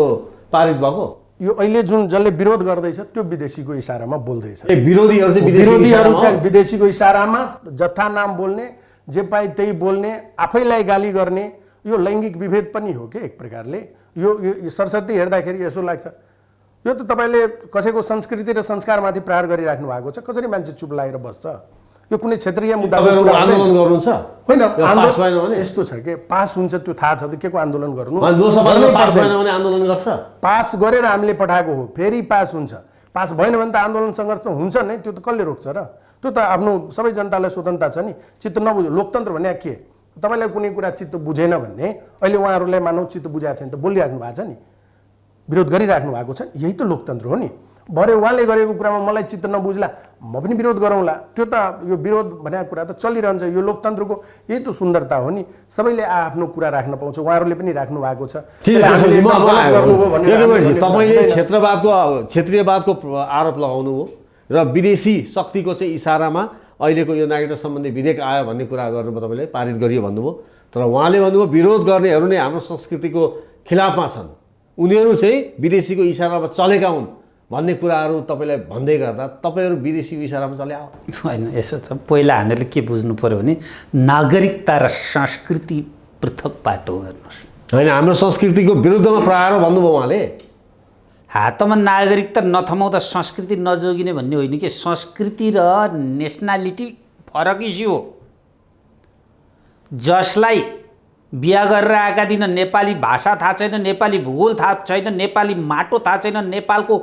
पारित भएको। यो अहिले जुन जसले विरोध गर्दैछ त्यो विदेशीको इसारामा बोल्दैछ। विरोधीहरू चाहिँ विदेशीको इसारामा जथा नाम बोल्ने, जे पाए त्यही बोल्ने, आफैलाई गाली गर्ने, यो लैङ्गिक विभेद पनि हो कि एक प्रकारले। यो सरस्वती हेर्दाखेरि यसो लाग्छ, यो त तपाईँले कसैको संस्कृति र संस्कारमाथि प्रहार गरिराख्नु भएको छ। कसरी मान्छे चुप लागेर बस्छ? यो कुनै क्षेत्रीय मुद्दा आन्दोलन गर्नु छ होइन? यस्तो छ कि पास हुन्छ त्यो थाहा छ त के को आन्दोलन गर्नु? आन्दोलन गर्छ, पास गरेर हामीले पठाएको हो, फेरि पास हुन्छ। पास भएन भने त आन्दोलन सङ्घर्ष त हुन्छ नै, त्यो त कसले रोक्छ र? त्यो त आफ्नो सबै जनतालाई स्वतन्त्रता छ नि। चित्त नबुझ्यो, लोकतन्त्र भने के? तपाईँलाई कुनै कुरा चित्त बुझेन भने अहिले उहाँहरूलाई मानव चित्त बुझाएको छैन त बोलिराख्नु भएको छ नि, विरोध गरिराख्नु भएको छ। यही त लोकतन्त्र हो नि। भरे उहाँले गरेको कुरामा मलाई चित्त नबुझ्ला, म पनि विरोध गरौँला, त्यो त यो विरोध भनेको कुरा त चलिरहन्छ। यो लोकतन्त्रको यही त सुन्दरता हो नि, सबैले आफ्नो कुरा राख्न पाउँछ। उहाँहरूले पनि राख्नु भएको छ। तपाईँले क्षेत्रीयवादको आरोप लगाउनु हो र विदेशी शक्तिको चाहिँ इसारामा अहिलेको यो नागरिकता सम्बन्धी विधेयक आयो भन्ने कुरा गर्नुभयो, तपाईँले पारित गरियो भन्नुभयो। तर उहाँले भन्नुभयो विरोध गर्नेहरू नै हाम्रो संस्कृतिको खिलाफमा छन्, उनीहरू चाहिँ विदेशीको इसारामा चलेका हुन् भन्ने कुराहरू तपाईँलाई भन्दै गर्दा तपाईँहरू विदेशीको इसारामा चले आऊ। होइन, यसो छ, पहिला हामीहरूले के बुझ्नु पऱ्यो भने नागरिकता र संस्कृति पृथक बाटो गर्नुहोस्। होइन, हाम्रो संस्कृतिको विरुद्धमा प्रहार हो भन्नुभयो उहाँले। हातमा नागरिकता नथमाउँदा संस्कृति नजोगिने भन्ने होइन कि संस्कृति र नेसनालिटी फरक इस्यु हो। जसलाई बिहा गरेर आएका दिन नेपाली भाषा थाहा छैन, नेपाली भूगोल थाहा छैन, नेपाली माटो थाहा छैन, नेपालको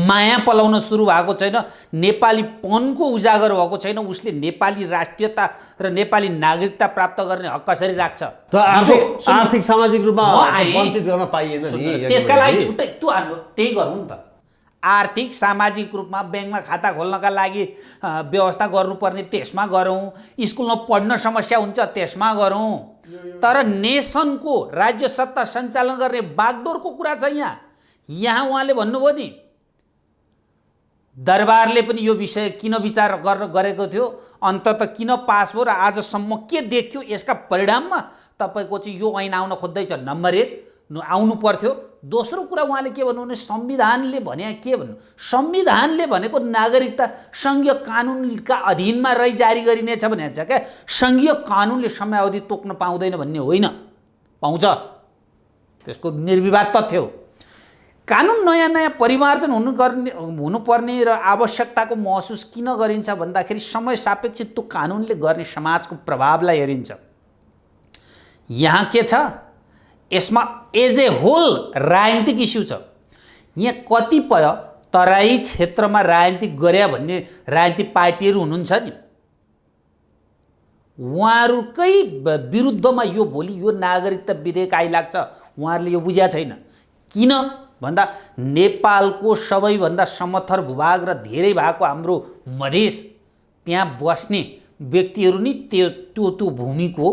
माया पलाउन सुरु भएको छैन, नेपालीपनको उजागर भएको छैन, उसले नेपाली राष्ट्रियता र नेपाली नागरिकता प्राप्त गर्ने हक कसरी राख्छ? आर्थिक सामाजिक रूपमा वञ्चित गर्न पाइएन नि। त्यसका लागि छुट्टै त्यही गरौँ नि त। आर्थिक सामाजिक रूपमा ब्याङ्कमा खाता खोल्नका लागि व्यवस्था गर्नुपर्ने त्यसमा गरौँ, स्कुलमा पढ्न समस्या हुन्छ त्यसमा गरौँ, तर नेसनको राज्य सत्ता सञ्चालन गर्ने बागडोरको कुरा छ। यहाँ उहाँले भन्नुभयो नि, दरबारले पनि यो विषय किन विचार गरेको थियो, अन्ततः किन पास भयो र आजसम्म के देख्यो, यसका परिणाममा तपाईँको चाहिँ यो ऐन आउन खोज्दैछ। नम्बर 1 आउनु पर्थ्यो। दोस्रो कुरा उहाँले के भन्नु भने संविधानले भने के भन्नु, संविधानले भनेको नागरिकता सङ्घीय कानुनका अधीनमा रही जारी गरिनेछ भनेको छ क्या। सङ्घीय कानुनले समयावधि तोक्न पाउँदैन भन्ने होइन, पाउँछ, त्यसको निर्विवाद तथ्य हो। कानुन नयाँ नयाँ परिमार्जन हुनुपर्ने र आवश्यकताको महसुस किन गरिन्छ भन्दाखेरि समय सापेक्षित त्यो कानुनले गर्ने समाजको प्रभावलाई हेरिन्छ। यहाँ के छ, यसमा एज ए होल राजनीतिक इस्यु छ। यहाँ कतिपय तराई क्षेत्रमा राजनीति गरे भन्ने राजनीतिक पार्टीहरू हुनुहुन्छ नि, उहाँहरूकै विरुद्धमा यो भोलि यो नागरिकता विधेयक आइलाग्छ। उहाँहरूले यो बुझ्या छैन। किन भन्दा नेपालको सबैभन्दा समथर भूभाग र धेरै भएको हाम्रो मधेस, त्यहाँ बस्ने व्यक्तिहरू नि त्यो भूमिको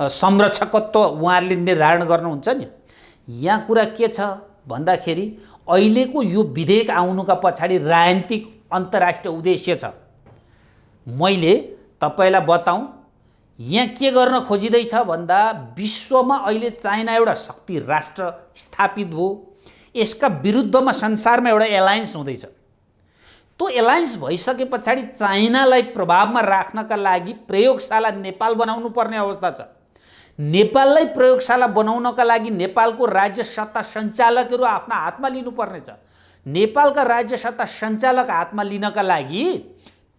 संरक्षकत्व उहाँहरूले निर्धारण गर्नुहुन्छ नि। यहाँ कुरा के छ भन्दाखेरि अहिलेको यो विधेयक आउनुका पछाडि राजनीतिक अन्तर्राष्ट्रिय उद्देश्य छ। मैले तपाईँलाई बताऊँ, यहाँ के गर्न खोजिँदैछ भन्दा विश्वमा अहिले चाइना एउटा शक्ति राष्ट्र स्थापित भयो, यसका विरुद्धमा संसारमा एउटा एलायन्स हुँदैछ। त्यो एलायन्स भइसके पछाडि चाइनालाई प्रभावमा राख्नका लागि प्रयोगशाला नेपाल बनाउनु पर्ने अवस्था छ। नेपाललाई प्रयोगशाला बनाउनका लागि नेपालको राज्य सत्ता सञ्चालकहरू आफ्ना हातमा लिनुपर्नेछ। नेपालका राज्य सत्ता सञ्चालक हातमा लिनका लागि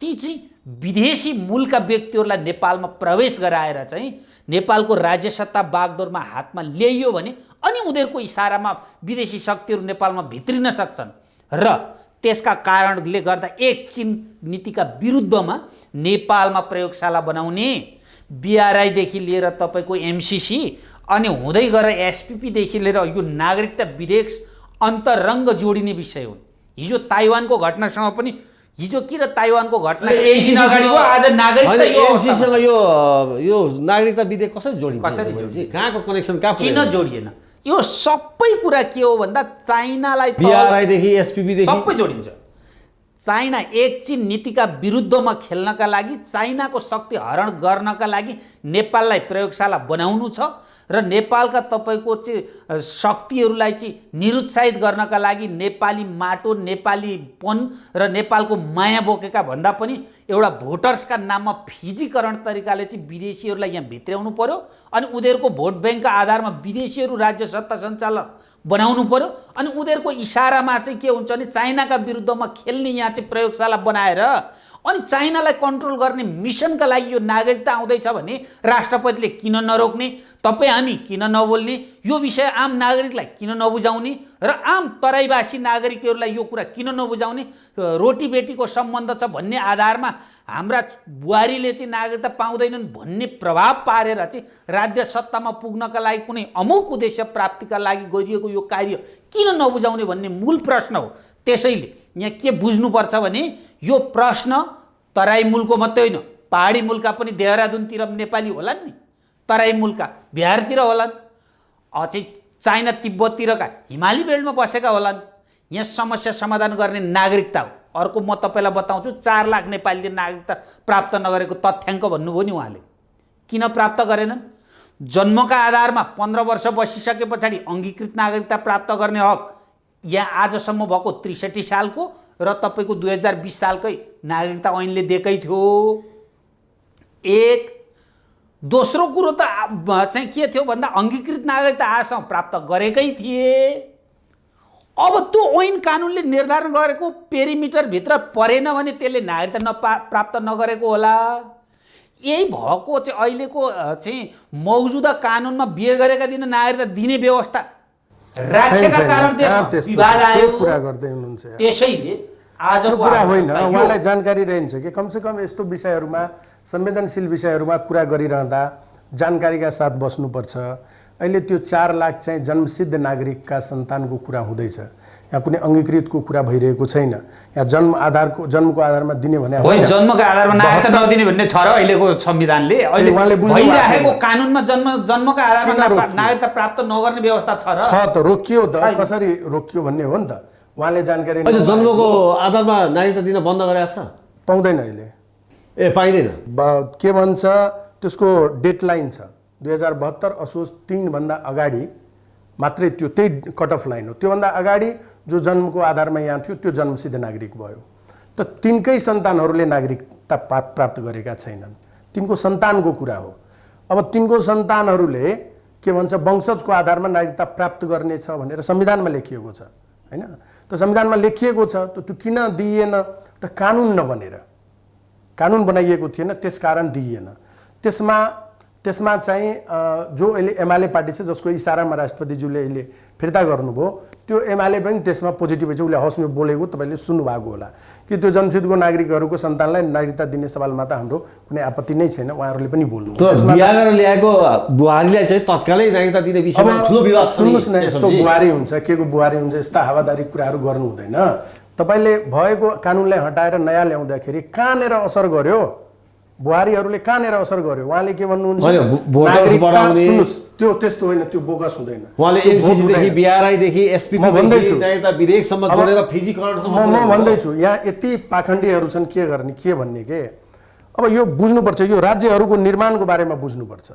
ती चाहिँ विदेशी मूलका व्यक्तिहरूलाई नेपालमा प्रवेश गराएर चाहिँ नेपालको राज्य सत्ता बागडोरमा हातमा ल्याइयो भने अनि उनीहरूको इसारामा विदेशी शक्तिहरू नेपालमा भित्रिन सक्छन् र त्यसका कारणले गर्दा एक चीन नीतिका विरुद्धमा नेपालमा प्रयोगशाला बनाउने, बीआरआईदेखि लिएर तपाईँको एमसीसी अनि हुँदै गएर एसपीपीदेखि लिएर यो नागरिकता विधेयक अन्तरङ्ग जोडिने विषय हुन्। हिजो ताइवानको घटनासँग पनि, हिजो किन ताइवानको घटना आज नागरिकता यो नागरिकता विधेयक कसरी जोडिन्छ, कहाँको कनेक्सन कहाँ, किन जोडिएन? यो सबै कुरा के हो भन्दा चाइनालाई बीआरआईदेखि एसपीपीदेखि सबै जोडिन्छ। चाइना एक चीन नीतिका विरुद्धमा खेल्नका लागि, चाइनाको शक्ति हरण गर्नका लागि नेपाललाई प्रयोगशाला बनाउनु छ र नेपालका तपाईँको चाहिँ शक्तिहरूलाई चाहिँ निरुत्साहित गर्नका लागि नेपाली माटो, नेपालीपन र नेपालको माया बोकेका भन्दा पनि एउटा भोटर्सका नाममा फिजीकरण तरिकाले चाहिँ विदेशीहरूलाई यहाँ भित्र्याउनु पर्यो अनि उनीहरूको भोट ब्याङ्कका आधारमा विदेशीहरू राज्य सत्ता सञ्चालक बनाउनु पर्यो अनि उनीहरूको इसारामा चाहिँ के हुन्छ भने चाइनाका विरुद्धमा खेल्ने यहाँ चाहिँ प्रयोगशाला बनाएर अनि चाइनालाई कन्ट्रोल गर्ने मिसनका लागि यो नागरिकता आउँदैछ भने राष्ट्रपतिले किन नरोक्ने, तपाईँ हामी किन नबोल्ने, यो विषय आम नागरिकलाई किन नबुझाउने र आम तराईवासी नागरिकहरूलाई यो कुरा किन नबुझाउने, रोटी बेटीको सम्बन्ध छ भन्ने आधारमा हाम्रा बुहारीले चाहिँ नागरिकता पाउँदैनन् भन्ने प्रभाव पारेर चाहिँ राज्य सत्तामा पुग्नका लागि कुनै अमोघ उद्देश्य प्राप्तिका लागि गरिएको यो कार्य किन नबुझाउने भन्ने मूल प्रश्न हो। त्यसैले यहाँ के बुझ्नुपर्छ भने यो प्रश्न तराई मुलको मात्रै होइन, पहाडी मुलका पनि देहरादुनतिर नेपाली होलान् नि, तराई मुलका बिहारतिर होलान्, अझै चाइना तिब्बततिरका हिमाली बेल्टमा बसेका होलान्। यहाँ समस्या समाधान गर्ने नागरिकता हो। अर्को म तपाईँलाई बताउँछु, 4 लाख नेपालीले नागरिकता प्राप्त नगरेको तथ्याङ्क भन्नुभयो नि उहाँले। किन प्राप्त गरेनन्? जन्मका आधारमा 15 वर्ष बसिसके पछाडि अङ्गीकृत नागरिकता प्राप्त गर्ने हक यहाँ आजसम्म भएको 63 सालको र तपाईँको 2020 सालकै नागरिकता ऐनले दिएकै थियो। एक दोस्रो कुरो त चाहिँ के थियो भन्दा अङ्गीकृत नागरिकता आजसम्म प्राप्त गरेकै थिए। अब त्यो ऐन कानुनले निर्धारण गरेको पेरिमिटरभित्र परेन भने त्यसले नागरिकता प्राप्त नगरेको होला। यही भएको चाहिँ अहिलेको चाहिँ मौजुदा कानुनमा बिहे गरेका दिन नागरिकता दिने व्यवस्था राखेका कारण देशमा विवाद आयो। कुरा गर्दै हुनुहुन्छ त्यसैले आजको कुरा होइन, उहाँलाई जानकारी रहन्छ कि कमसेकम यस्तो विषयहरूमा संवेदनशील विषयहरूमा कुरा गरिरहँदा जानकारीका साथ बस्नुपर्छ। अहिले त्यो 4 लाख चाहिँ जन्मसिद्ध नागरिकका सन्तानको कुरा हुँदैछ, यहाँ कुनै अङ्गीकृतको कुरा भइरहेको छैन। यहाँ जन्मको आधारमा दिने भने होइन, जन्मको आधारमा नागरिकता नदिने भन्ने छ र अहिलेको संविधानले अहिले भइरहेको कानुनमा जन्मका आधारमा नागरिकता प्राप्त नगर्ने व्यवस्था छ त। रोकियो त, कसरी रोकियो भन्ने हो नि त। उहाँले जानकारी जन्मको आधारमा नागरिकता दिन बन्द गरेको छ, पाउँदैन अहिले। पाइँदैन के भन्छ त्यसको डेडलाइन छ 2072 असोज 3 भन्दा अगाडि मात्रै, त्यो त्यही कट अफ लाइन हो। त्योभन्दा अगाडि जो जन्मको आधारमा यहाँ थियो त्यो जन्मसिद्ध नागरिक भयो। त तिनकै सन्तानहरूले नागरिकता प्राप्त गरेका छैनन्, तिनको सन्तानको कुरा हो। अब तिनको सन्तानहरूले के भन्छ वंशजको आधारमा नागरिकता प्राप्त गर्नेछ भनेर संविधानमा लेखिएको छ हैन। त संविधानमा लेखिएको छ त त्यो किन दिइएन त? कानुन नबनेर, कानुन बनाइएको थिएन त्यसकारण दिइएन। त्यसमा चाहिँ जो अहिले एमाले पार्टी छ जसको इसारामा राष्ट्रपतिज्यूले अहिले फिर्ता गर्नुभयो, त्यो एमाले पनि त्यसमा पोजिटिभ छ। उसले हौसमा बोलेको तपाईँले सुन्नुभएको होला कि त्यो जन्मसिद्धको नागरिकहरूको सन्तानलाई नागरिकता दिने सवालमा त हाम्रो कुनै आपत्ति नै छैन, उहाँहरूले पनि बोल्नु। बिहा गरेर ल्याएको बुहारीलाई चाहिँ तत्कालै नागरिकता दिने विषयमा ठुलो विवाद। सुन्नुहोस् न, यस्तो बुहारी हुन्छ, के को बुहारी हुन्छ, यस्ता हावादारी कुराहरू गर्नु हुँदैन। तपाईँले भएको कानुनलाई हटाएर नयाँ ल्याउँदाखेरि कहाँनिर असर गर्यो? बुहारीहरूले कहाँनिर असर गर्यो? उहाँले के भन्नुहुन्छ? सुन्नुहोस्, त्यो त्यस्तो होइन, त्यो बोगस हुँदैन। उहाँले एमसीसीदेखि बिआरआईदेखि एसपीदेखि नागरिकता विधेयकसम्म जोडेर फिजिकरणसम्म म भन्दैछु यहाँ यति पाखण्डीहरू छन् के गर्ने के भन्ने के। अब यो बुझ्नुपर्छ, यो राज्यहरूको निर्माणको बारेमा बुझ्नुपर्छ।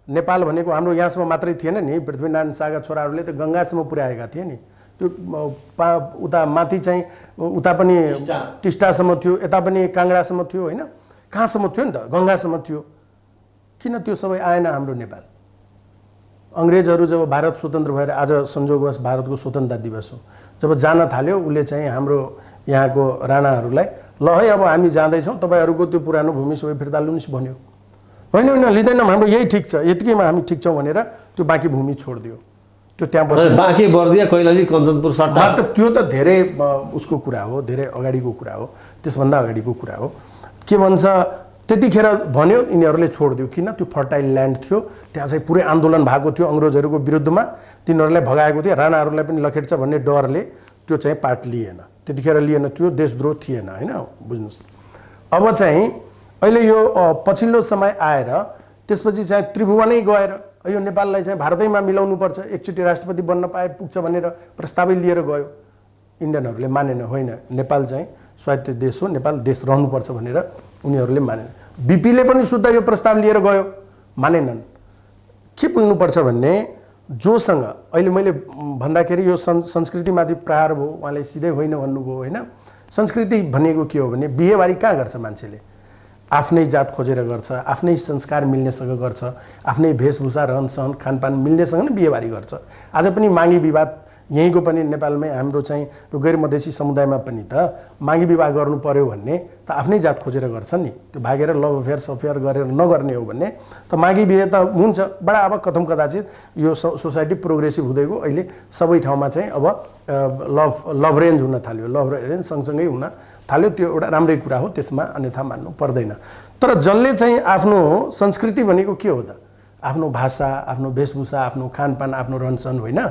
नेपाल भनेको हाम्रो यहाँसम्म मात्रै थिएन नि, पृथ्वीनारायण शाहका छोराहरूले त गङ्गासम्म पुर्याएका थिए नि। त्यो उता माथि चाहिँ उता पनि टिस्टासम्म थियो, यता पनि काङ्गडासम्म थियो होइन, कहाँसम्म थियो नि त? गङ्गासम्म थियो। किन त्यो सबै आएन हाम्रो नेपाल? अङ्ग्रेजहरू जब भारत स्वतन्त्र भएर, आज संयोगवश भारतको स्वतन्त्रता दिवस हो, जब जान थाल्यो उसले चाहिँ हाम्रो यहाँको राणाहरूलाई ल है अब हामी जाँदैछौँ, तपाईँहरूको त्यो पुरानो भूमि सबै फिर्ता लिनुहोस् भन्यो। होइन होइन लिँदैनौँ, हाम्रो यही ठिक छ, यतिकैमा हामी ठिक छौँ भनेर त्यो बाँकी भूमि छोडिदियो। त्यो त्यहाँ बस्यो, बाँकी बर्दिया कैलाली कञ्चनपुर सट्टा। त्यो त धेरै उसको कुरा हो, धेरै अगाडिको कुरा हो, त्यसभन्दा अगाडिको कुरा हो। के भन्छ त्यतिखेर भन्यो यिनीहरूले छोडिदियो। किन? त्यो फर्टाइल ल्यान्ड थियो, त्यहाँ चाहिँ पुरै आन्दोलन भएको थियो अङ्ग्रेजहरूको विरुद्धमा, तिनीहरूलाई भगाएको थियो। राणाहरूलाई पनि लखेट्छ भन्ने डरले त्यो चाहिँ पार्ट लिएन, त्यतिखेर लिएन, त्यो देशद्रोह थिएन होइन, बुझ्नुहोस्। अब चाहिँ अहिले यो पछिल्लो समय आएर त्यसपछि चाहिँ त्रिभुवनै गएर यो नेपाललाई चाहिँ भारतैमा मिलाउनुपर्छ, एकचोटि राष्ट्रपति बन्न पाए पुग्छ भनेर प्रस्तावै लिएर गयो। इन्डियनहरूले मानेन, होइन नेपाल चाहिँ स्वायत्त देश हो, नेपाल देश रहनुपर्छ भनेर उनीहरूले मानेन। बिपीले पनि सुद्धा यो प्रस्ताव लिएर गयो, मानेनन्। के बुझ्नुपर्छ भन्ने, जोसँग अहिले मैले भन्दाखेरि यो संस्कृतिमाथि प्रहार भयो, उहाँले सिधै होइन भन्नुभयो होइन। संस्कृति भनेको के हो भने बिहेबारी कहाँ गर्छ मान्छेले? आफ्नै जात खोजेर गर्छ, आफ्नै संस्कार मिल्नेसँग गर्छ, आफ्नै वेशभूषा रहनसहन खानपान मिल्नेसँग नै बिहेबारी गर्छ। आज पनि मागी विवाद यहीँको पनि नेपालमै हाम्रो चाहिँ गैर मधेसी समुदायमा पनि त मागी विवाह गर्नु पर्यो भन्ने त आफ्नै जात खोजेर गर्छन् नि। त्यो भागेर लभ अफेयर सफेयर गरेर नगर्ने हो भन्ने त मागी बिहे त हुन्छ। बडा अब कथम कदाचित यो सोसाइटी प्रोग्रेसिभ हुँदै गयो, अहिले सबै ठाउँमा चाहिँ अब लभ रेन्ज हुन थाल्यो, लभ रेन्ज सँगसँगै हुन थाल्यो। त्यो एउटा राम्रै कुरा हो, त्यसमा अन्यथा मान्नु पर्दैन। तर जसले चाहिँ आफ्नो संस्कृति भनेको के हो त? आफ्नो भाषा, आफ्नो वेशभूषा, आफ्नो खानपान, आफ्नो रहनसहन होइन।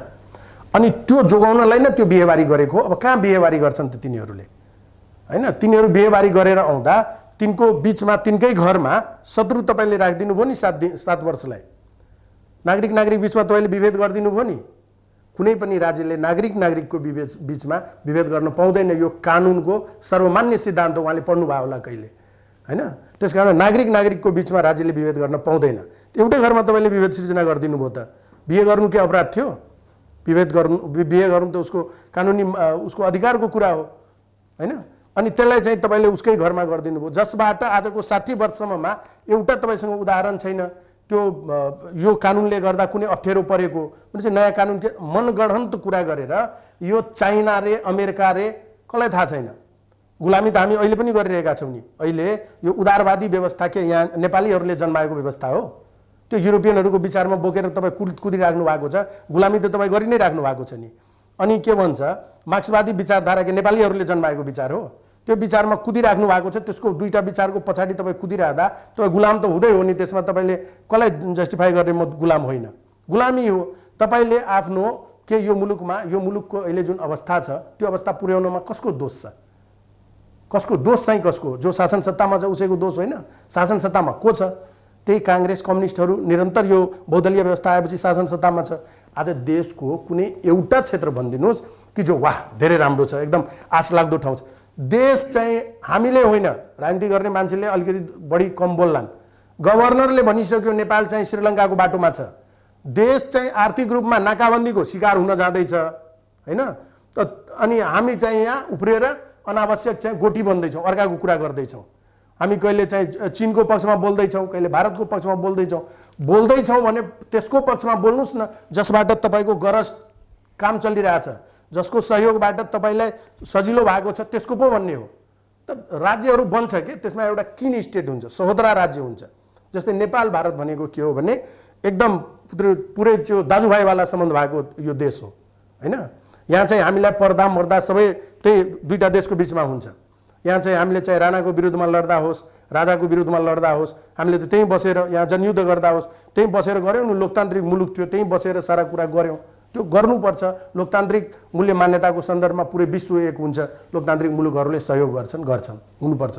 अनि त्यो जोगाउनलाई नै त्यो बिहेबारी गरेको। अब कहाँ बिहेबारी गर्छन् त तिनीहरूले होइन? तिनीहरू बिहेबारी गरेर आउँदा तिनको बिचमा, तिनकै घरमा शत्रु तपाईँले राखिदिनु भयो नि 7 वर्षलाई। नागरिक बिचमा तपाईँले विभेद गरिदिनु भयो नि। कुनै पनि राज्यले नागरिकको बिचमा विभेद गर्न पाउँदैन। यो कानुनको सर्वमान्य सिद्धान्त उहाँले पढ्नु भयो होला कहिले होइन? त्यसकारण नागरिकको बिचमा राज्यले विभेद गर्न पाउँदैन। एउटै घरमा तपाईँले विभेद सिर्जना गरिदिनु भयो त बिहे गर्नु के अपराध थियो? बिहे गर्नु त उसको कानुनी उसको अधिकारको कुरा हो हैन? अनि त्यसलाई चाहिँ तपाईँले उसकै घरमा गरिदिनु भयो, जसबाट आजको 60 वर्षसम्ममा एउटा तपाईँसँग उदाहरण छैन त्यो यो कानुनले गर्दा कुनै अप्ठ्यारो परेको भने चाहिँ नयाँ कानुन के मनगढन्त कुरा गरेर यो चाइना रे अमेरिका रे कसलाई थाहा छैन। गुलामी त हामी अहिले पनि गरिरहेका छौँ नि। अहिले यो उदारवादी व्यवस्था के यहाँ नेपालीहरूले जन्माएको व्यवस्था हो? त्यो युरोपियनहरूको विचारमा बोकेर तपाईँ कुदिराख्नु भएको छ। गुलामी त तपाईँ गरि नै राख्नु भएको छ नि। अनि के भन्छ मार्क्सवादी विचारधारा के नेपालीहरूले जन्माएको विचार हो? त्यो विचारमा कुदिराख्नु भएको छ। त्यसको दुईटा विचारको पछाडि तपाईँ कुदिराख्दा तपाईँ गुलाम त हुँदै हो नि। त्यसमा तपाईँले कसलाई जस्टिफाई गर्ने म गुलाम होइन? गुलामी हो। तपाईँले आफ्नो के यो मुलुकमा यो मुलुकको अहिले जुन अवस्था छ त्यो अवस्था पुर्याउनमा कसको दोष छ? कसको दोष चाहिँ कसको? जो शासन सत्तामा छ उसैको दोष होइन? शासन सत्तामा को छ? त्यही काङ्ग्रेस कम्युनिस्टहरू निरन्तर यो बहुदलीय व्यवस्था आएपछि शासन सत्तामा छ। आज देशको कुनै एउटा क्षेत्र भनिदिनुहोस् कि जो वाह धेरै राम्रो छ, एकदम आश लाग्दो ठाउँ छ। देश चाहिँ हामीले होइन, राजनीति गर्ने मान्छेले अलिकति बढी कम बोल्लान्। गभर्नरले भनिसक्यो नेपाल चाहिँ श्रीलङ्काको बाटोमा छ। देश चाहिँ आर्थिक रूपमा नाकाबन्दीको शिकार हुन जाँदैछ होइन? अनि हामी चाहिँ यहाँ उफ्रिएर अनावश्यक चाहिँ गोटी बन्दैछौँ, अर्काको कुरा गर्दैछौँ। हामी कहिले चाहिँ चीनको पक्षमा बोल्दैछौँ, कहिले भारतको पक्षमा बोल्दैछौँ भने त्यसको पक्षमा बोल्नुहोस् न जसबाट तपाईँको गरज काम चलिरहेछ, जसको सहयोगबाट तपाईँलाई सजिलो भएको छ त्यसको पो भन्ने हो। त राज्यहरू बन्छ कि त्यसमा एउटा किन स्टेट हुन्छ, सहोदरा राज्य हुन्छ। जस्तै नेपाल भारत भनेको के हो भने एकदम पुरै त्यो दाजुभाइवाला सम्बन्ध भएको यो देश हो होइन? यहाँ चाहिँ हामीलाई पर्दा मर्दा सबै त्यही दुईटा देशको बिचमा हुन्छ। यहाँ चाहिँ हामीले चाहिँ राणाको विरुद्धमा लड्दा होस्, राजाको विरुद्धमा लड्दा होस्, हामीले त त्यहीँ बसेर यहाँ जनयुद्ध गर्दा होस् त्यहीँ बसेर गऱ्यौँ नि। लोकतान्त्रिक मुलुक थियो, त्यहीँ बसेर सारा कुरा गऱ्यौँ। त्यो गर्नुपर्छ। लोकतान्त्रिक मूल्य मान्यताको सन्दर्भमा पुरै विश्व एक हुन्छ। लोकतान्त्रिक मुलुकहरूले सहयोग गर्छन् हुनुपर्छ।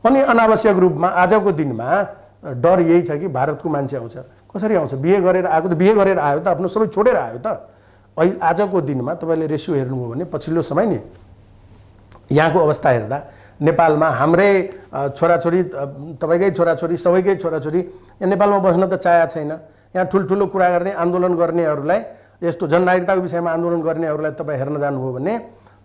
अनि अनावश्यक रूपमा आजको दिनमा डर यही छ कि भारतको मान्छे आउँछ। कसरी आउँछ? बिहे गरेर आएको त बिहे गरेर आयो त, आफ्नो सबै छोडेर आयो त। अहिले आजको दिनमा तपाईँले रेसियो हेर्नुभयो भने पछिल्लो समय नि यहाँको अवस्था हेर्दा नेपालमा हाम्रै छोराछोरी, तपाईँकै छोराछोरी, सबैकै छोराछोरी यहाँ नेपालमा बस्न त चाहेको छैन। यहाँ ठुल्ठुलो कुरा गर्ने, आन्दोलन गर्नेहरूलाई, यस्तो जननागरिकताको विषयमा आन्दोलन गर्नेहरूलाई तपाईँ हेर्न जानुभयो भने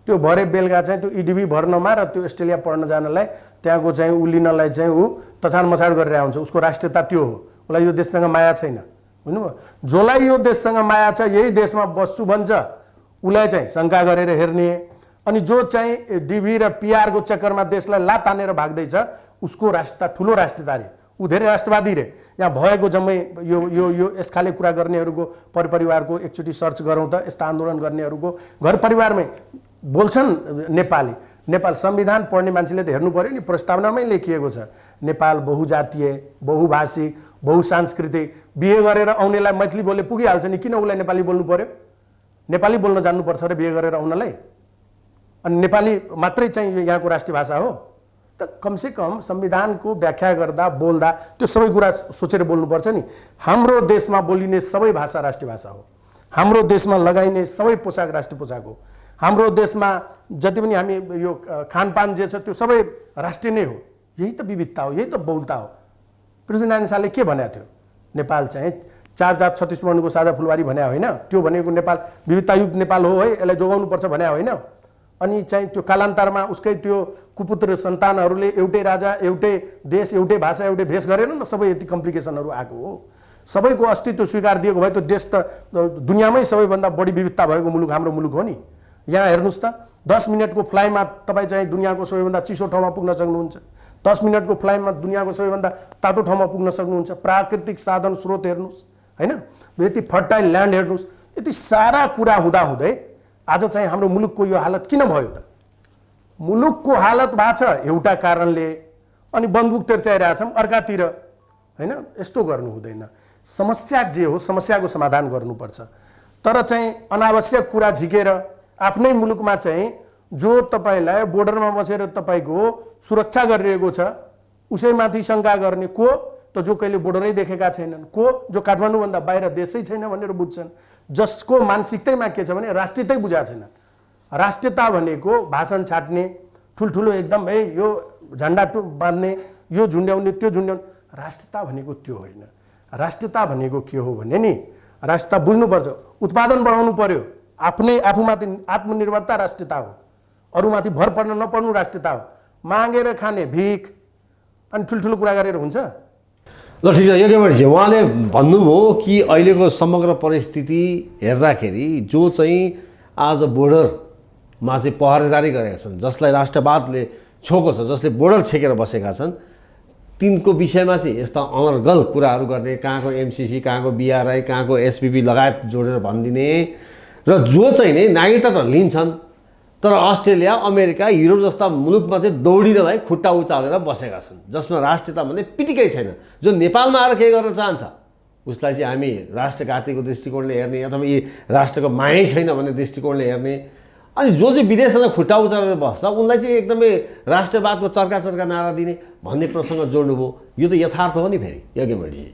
त्यो भरे बेलुका चाहिँ त्यो इडिबी भर्नमा र त्यो अस्ट्रेलिया पढ्न जानलाई त्यहाँको चाहिँ उलिनलाई चाहिँ ऊ तछाड मछाड गरेर आउँछ। उसको राष्ट्रियता त्यो हो। उसलाई यो देशसँग माया छैन। बुझ्नुभयो? जसलाई यो देशसँग माया छ, यही देशमा बस्छु भन्छ, उसलाई चाहिँ शङ्का गरेर हेर्ने। अनि जो चाहिँ डिभी र पिआरको चक्करमा देशलाई लात तानेर भाग्दैछ उसको राष्ट्रियता ठुलो राष्ट्रियता रे, ऊ धेरै राष्ट्रवादी रे। यहाँ भएको जम्मै यो यो यो यस खाले कुरा गर्नेहरूको परिवारको एकचोटि सर्च गरौँ त। यस्ता आन्दोलन गर्नेहरूको घर परिवारमै बोल्छन् नेपाली। नेपाल संविधान पढ्ने मान्छेले त हेर्नु पर्यो नि, प्रस्तावनामै लेखिएको छ नेपाल बहुजातीय, बहुभाषिक, बहुसांस्कृतिक। बिहे गरेर आउनेलाई मैथिली बोले पुगिहाल्छ नि, किन उसलाई नेपाली बोल्नु पर्यो? नेपाली बोल्न जान्नुपर्छ र बिहे गरेर आउनलाई? अनि नेपाली मात्रै चाहिँ यहाँको राष्ट्रिय भाषा हो त? कमसेकम संविधानको व्याख्या गर्दा बोल्दा त्यो सबै कुरा सोचेर बोल्नुपर्छ नि। हाम्रो देशमा बोलिने सबै भाषा राष्ट्रिय भाषा हो। हाम्रो देशमा लगाइने सबै पोसाक राष्ट्रिय पोसाक हो। हाम्रो देशमा जति पनि हामी यो खानपान जे छ त्यो सबै राष्ट्रिय नै हो। यही त विविधता हो, यही त बहुलता हो। पृथ्वीनारायण शाहले के भनेको थियो? नेपाल चाहिँ 4 जात 36 वर्णको साझा फुलबारी भन्या होइन? त्यो भनेको नेपाल विविधतायुक्त नेपाल हो है, यसलाई जोगाउनुपर्छ भन्या होइन? अनि चाहिँ त्यो कालान्तरमा उसकै त्यो कुपुत्र सन्तानहरूले एउटै राजा, एउटै देश, एउटै भाषा, एउटै भेष गरेर न सबै यति कम्प्लिकेसनहरू आएको हो। सबैको अस्तित्व स्वीकार दिएको भए त्यो देश त दुनियाँमै सबैभन्दा बढी विविधता भएको मुलुक हाम्रो मुलुक हो नि। यहाँ हेर्नुहोस् त, 10 मिनटको फ्लाइटमा तपाईँ चाहिँ दुनियाँको सबैभन्दा चिसो ठाउँमा पुग्न सक्नुहुन्छ। 10 मिनटको फ्लाइटमा दुनियाँको सबैभन्दा तातो ठाउँमा पुग्न सक्नुहुन्छ। प्राकृतिक साधन स्रोत हेर्नुहोस् होइन? यति फर्टाइल ल्यान्ड हेर्नुहोस्। यति सारा कुरा हुँदाहुँदै आज चाहिँ हाम्रो मुलुकको यो हालत किन भयो त? मुलुकको हालत भएको छ एउटा कारणले, अनि बन्दुक तेर्चाइरहेछौँ अर्कातिर होइन? यस्तो गर्नु हुँदैन। समस्या जे हो समस्याको समाधान गर्नुपर्छ। तर चाहिँ अनावश्यक कुरा झिकेर आफ्नै मुलुकमा चाहिँ जो तपाईँलाई बोर्डरमा बसेर तपाईँको सुरक्षा गरिरहेको छ उसैमाथि शङ्का गर्ने को त जो कहिले बोर्डरै देखेका छैनन्, को जो काठमाडौँभन्दा बाहिर देशै छैन भनेर बुझ्छन्, जसको मानसिकतामा के छ भने राष्ट्रियतै बुझाएको छैन। राष्ट्रियता भनेको भाषण छाट्ने, ठुल्ठुलो एकदम यो झन्डा बाँध्ने, यो झुन्ड्याउने त्यो झुन्ड्याउने। राष्ट्रियता भनेको त्यो होइन। राष्ट्रियता भनेको के हो भने नि, राष्ट्रियता बुझ्नुपर्छ, उत्पादन बढाउनु पर्यो, आफूमाथि आत्मनिर्भरता राष्ट्रियता हो, अरूमाथि भर पर्न नपर्नु राष्ट्रियता हो। मागेर खाने भिख अनि ठुल्ठुलो कुरा गरेर हुन्छ? ल ठिक छ, योगेमणिजी उहाँले भन्नुभयो कि अहिलेको समग्र परिस्थिति हेर्दाखेरि जो चाहिँ आज बोर्डरमा चाहिँ पहरेदारी गरेका छन्, जसलाई राष्ट्रवादले छोएको छ, जसले बोर्डर छेकेर बसेका छन्, तिनको विषयमा चाहिँ यस्ता अनर्गल कुराहरू गर्ने, कहाँको एमसिसी, कहाँको बिआरआई, कहाँको एसपिपी लगायत जोडेर भनिदिने, र जो चाहिँ नै नागरिकता त लिन्छन् तर अस्ट्रेलिया, अमेरिका, युरोप जस्ता मुलुकमा चाहिँ दौडिनलाई खुट्टा उचालेर बसेका छन्, जसमा राष्ट्रियता भन्ने पिटिकै छैन। जो नेपालमा आएर के गर्न चाहन्छ उसलाई चाहिँ हामी राष्ट्रघातीको दृष्टिकोणले हेर्ने अथवा यी राष्ट्रको मायै छैन भन्ने दृष्टिकोणले हेर्ने, अनि जो चाहिँ विदेशमा खुट्टा उचालेर बस्छ उनलाई चाहिँ एकदमै राष्ट्रवादको चर्का नारा दिने भन्ने प्रसङ्ग जोड्नुभयो। यो त यथार्थ हो नि फेरि योगेमणिजी?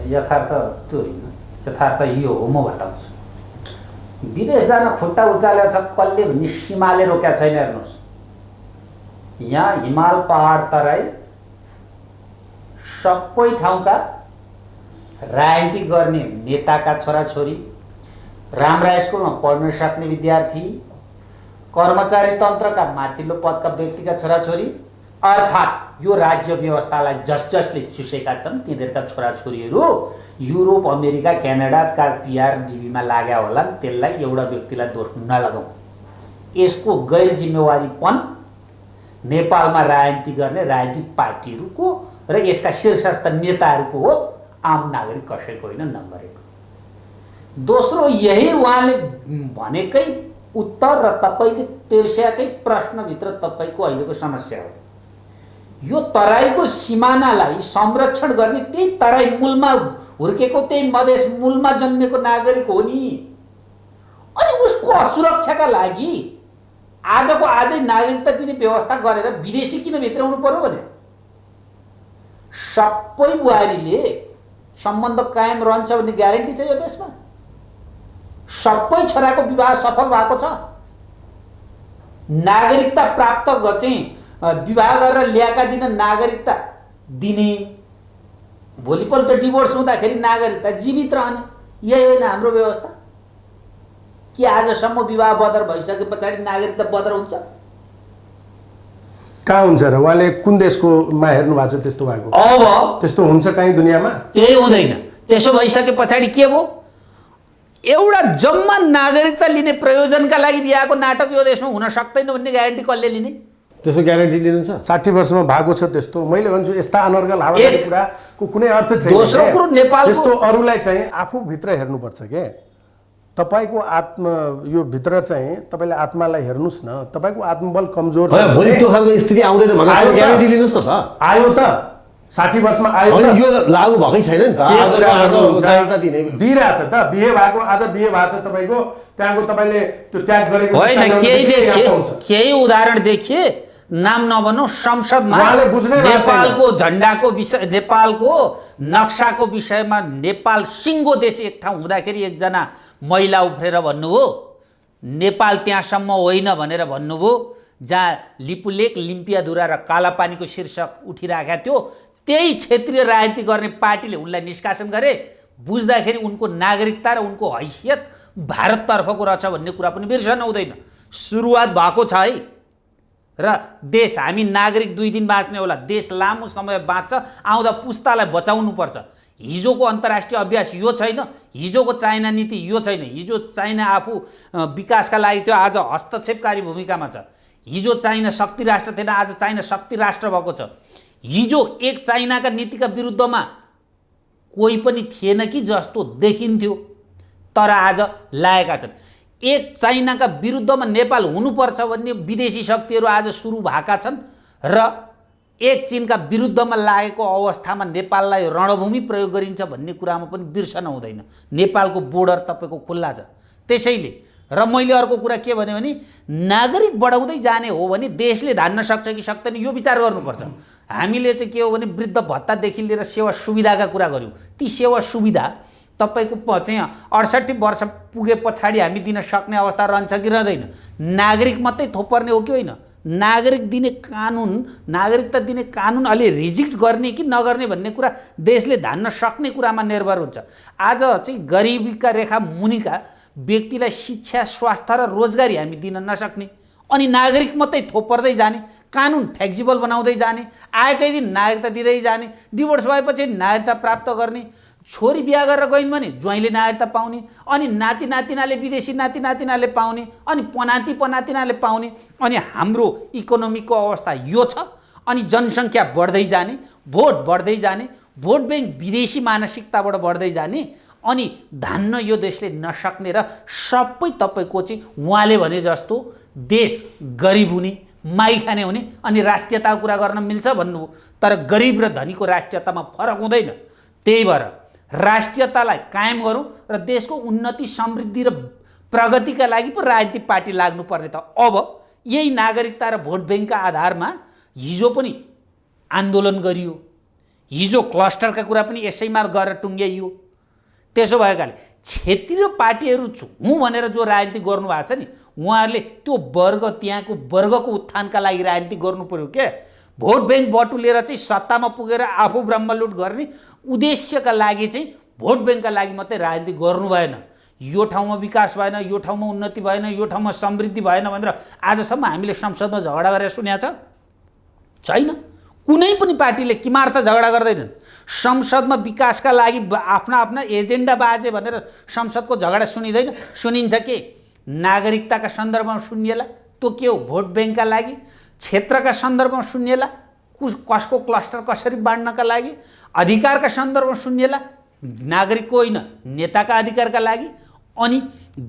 यथार्थ त्यो होइन, यथार्थ यो हो। म बताउँछु। विदेश जान खुट्टा उचालेको छ कसले भन्ने सीमाले रोकेका छैन। हेर्नुहोस्, यहाँ हिमाल पहाड तराई सबै ठाउँका राजनीति गर्ने नेताका छोराछोरी, राम्रा स्कुलमा पढ्न सक्ने विद्यार्थी, कर्मचारी तन्त्रका माथिल्लो पदका व्यक्तिका छोराछोरी, अर्थात् यो राज्य व्यवस्थालाई जसले चुसेका छन् तिनीहरूका छोराछोरीहरू युरोप, अमेरिका, क्यानाडाका पिआरडिबीमा लाग्या होला। त्यसलाई एउटा व्यक्तिलाई दोष नलगाउँ। यसको गैर जिम्मेवारीपन नेपालमा राजनीति गर्ने राजनीतिक पार्टीहरूको र यसका शीर्षस्थ नेताहरूको हो, आम नागरिक कसैको होइन। नम्बर 1। दोस्रो, यही उहाँले भनेकै उत्तर र तपाईँले तेर्स्याकै प्रश्नभित्र तपाईँको अहिलेको समस्या हो। यो तराईको सिमानालाई संरक्षण गर्ने त्यही तराई मूलमा हुर्केको, त्यही मधेस मूलमा जन्मेको नागरिक हो नि। अनि उसको सुरक्षाका लागि आजको आजै नागरिकता दिने व्यवस्था गरेर विदेशी किन भित्राउनु पर्यो भने सबै बुहारीले सम्बन्ध कायम रहन्छ भन्ने ग्यारेन्टी छ यो देशमा? सबै छोराको विवाह सफल भएको छ? नागरिकता प्राप्त चाहिँ विवाह गरेर ल्याएका दिन नागरिकता दिने, भोलिपल्ट डिभोर्स हुँदाखेरि नागरिकता जीवित रहने, यही होइन हाम्रो व्यवस्था? कि आजसम्म विवाह बदर भइसके पछाडि नागरिकता बदर हुन्छ? कहाँ हुन्छ र? उहाँले कुन देशकोमा हेर्नु भएको छ त्यस्तो भएको? अब त्यस्तो हुन्छ कहीँ दुनियाँमा? त्यही हुँदैन। त्यसो भइसके पछाडि के भयो? एउटा जम्मा नागरिकता लिने प्रयोजनका लागि बिहाको नाटक यो देशमा हुन सक्दैन भन्ने ग्यारेन्टी कसले लिने? त्यसको ग्यारेन्टी लिनुहुन्छ? 60 वर्षमा भएको छ त्यस्तो। मैले भन्छु यस्ता अनर्गल हावादारी कुराको कुनै अर्थ छैन। दोस्रो कुरो, नेपाल त्यस्तो अरूलाई चाहिँ आफूभित्र हेर्नुपर्छ के। तपाईँको आत्मा यो भित्र चाहिँ तपाईँले आत्मालाई हेर्नुहोस् न। तपाईँको आत्मबल कमजोर छ, भोलि त्यो खालको स्थिति आउँदैन भनेर ग्यारेन्टी लिनुहोस् न त। आयो त 60 वर्षमा आयो त? यो लागू भएकै छैन नि त। दिइरहेछ त। बिहे भएको, आज बिहे भएको छ तपाईँको, त्यहाँको तपाईँले त्यो त्याग गरेको होइन। केही उदाहरण देखिए, नाम नभनौँ, संसदमा नेपालको झन्डाको विषय, नेपालको नक्साको विषयमा नेपाल सिङ्गो देश एक ठाउँ हुँदाखेरि एकजना महिला उफ्रेर भन्नुभयो नेपाल त्यहाँसम्म होइन भनेर भन्नुभयो। जहाँ लिपुलेक, लिम्पियाधुरा र कालापानीको शीर्षक उठिराखेका थियो, त्यही क्षेत्रीय राजनीति गर्ने पार्टीले उनलाई निष्कासन गरे। बुझ्दाखेरि उनको नागरिकता र उनको हैसियत भारततर्फको रहेछ भन्ने कुरा पनि बिर्सन हुँदैन। सुरुवात भएको छ है। र देश, हामी नागरिक 2 दिन बाँच्ने होला, देश लामो समय बाँच्छ, आउँदा पुस्तालाई बचाउनुपर्छ। हिजोको अन्तर्राष्ट्रिय अभ्यास यो छैन, हिजोको चाइना नीति यो छैन। हिजो चाइना आफू विकासका लागि त्यो आज हस्तक्षेपकारी भूमिकामा छ। हिजो चाइना शक्ति राष्ट्र थिएन, आज चाइना शक्ति राष्ट्र भएको छ। हिजो एक चाइनाका नीतिका विरुद्धमा कोही पनि थिएन कि जस्तो देखिन्थ्यो, तर आज लागेका छन्। एक चाइनाका विरुद्धमा नेपाल हुनुपर्छ भन्ने विदेशी शक्तिहरू आज सुरु भएका छन् र एक चीनका विरुद्धमा लागेको अवस्थामा नेपाललाई रणभूमि प्रयोग गरिन्छ भन्ने कुरामा पनि बिर्सन हुँदैन। नेपालको बोर्डर तपाईँको खुल्ला छ। त्यसैले र मैले अर्को कुरा के भने नागरिक बढाउँदै जाने हो भने देशले धान्न सक्छ कि सक्दैन यो विचार गर्नुपर्छ। हामीले चाहिँ के हो भने वृद्ध भत्तादेखि लिएर सेवा सुविधाका कुरा गर्यौँ। ती सेवा सुविधा तपाईँको चाहिँ 68 वर्ष पुगे पछाडि हामी दिन सक्ने अवस्था रहन्छ कि रहँदैन? नागरिक मात्रै थोपर्ने हो कि होइन? नागरिक दिने कानुन, नागरिकता दिने कानुन अलि रिजिक्ट गर्ने कि नगर्ने भन्ने कुरा देशले धान्न सक्ने कुरामा निर्भर हुन्छ। आज चाहिँ गरिबीका रेखा मुनिका व्यक्तिलाई शिक्षा, स्वास्थ्य र रोजगारी हामी दिन नसक्ने, अनि नागरिक मात्रै थोपर्दै जाने, कानुन फ्लेक्सिबल बनाउँदै जाने, आएकै दिन नागरिकता दिँदै जाने, डिभोर्स भएपछि नागरिकता प्राप्त गर्ने, छोरी बिहा गरेर गइन् भने ज्वाइँले नागरिकता पाउने, अनि नाति नातिनाले विदेशी नाति नातिनाले पाउने, अनि पनाति पनातिनाले पाउने, अनि हाम्रो इकोनोमीको अवस्था यो छ। अनि जनसङ्ख्या बढ्दै जाने, भोट बढ्दै जाने, भोट ब्याङ्क विदेशी मानसिकताबाट बढ्दै जाने, अनि धान्न यो देशले नसक्ने र सबै तपाईँको चाहिँ उहाँले भने जस्तो देश गरिब हुने, माई खाने हुने, अनि राष्ट्रियताको कुरा गर्न मिल्छ भन्नुभयो। तर गरिब र धनीको राष्ट्रियतामा फरक हुँदैन। त्यही भएर राष्ट्रियतालाई कायम गरौँ र देशको उन्नति, समृद्धि र प्रगतिका लागि पो राजनीतिक पार्टी लाग्नुपर्ने त अब यही नागरिकता र भोट ब्याङ्कका आधारमा हिजो पनि आन्दोलन गरियो, हिजो क्लस्टरका कुरा पनि यसैमा गरेर टुङ्ग्याइयो। त्यसो भएकाले क्षेत्रीय पार्टीहरू हुँ भनेर जो राजनीति गर्नुभएको छ नि, उहाँहरूले त्यो वर्ग, त्यहाँको वर्गको उत्थानका लागि राजनीति गर्नु पर्यो क्या। भोट ब्याङ्क बटुलेर चाहिँ सत्तामा पुगेर आफू ब्रह्मलुट गर्ने उद्देश्यका लागि चाहिँ भोट ब्याङ्कका लागि मात्रै राजनीति गर्नु भएन। यो ठाउँमा विकास भएन, यो ठाउँमा उन्नति भएन, यो ठाउँमा समृद्धि भएन भनेर आजसम्म हामीले संसदमा झगडा गरेर सुनेको छैन। कुनै पनि पार्टीले किमार्थ झगडा गर्दैनन्। संसदमा विकासका लागि आफ्ना आफ्ना एजेन्डा बाजे भनेर संसदको झगडा सुनिँदैन। सुनिन्छ के? नागरिकताका सन्दर्भमा सुनिएला, त्यो के हो? भोट ब्याङ्कका लागि। क्षेत्रका सन्दर्भमा सुनिएला, कसको क्लस्टर कसरी बाँड्नका लागि। अधिकारका सन्दर्भमा सुनिएला, नागरिकको होइन नेताका अधिकारका लागि। अनि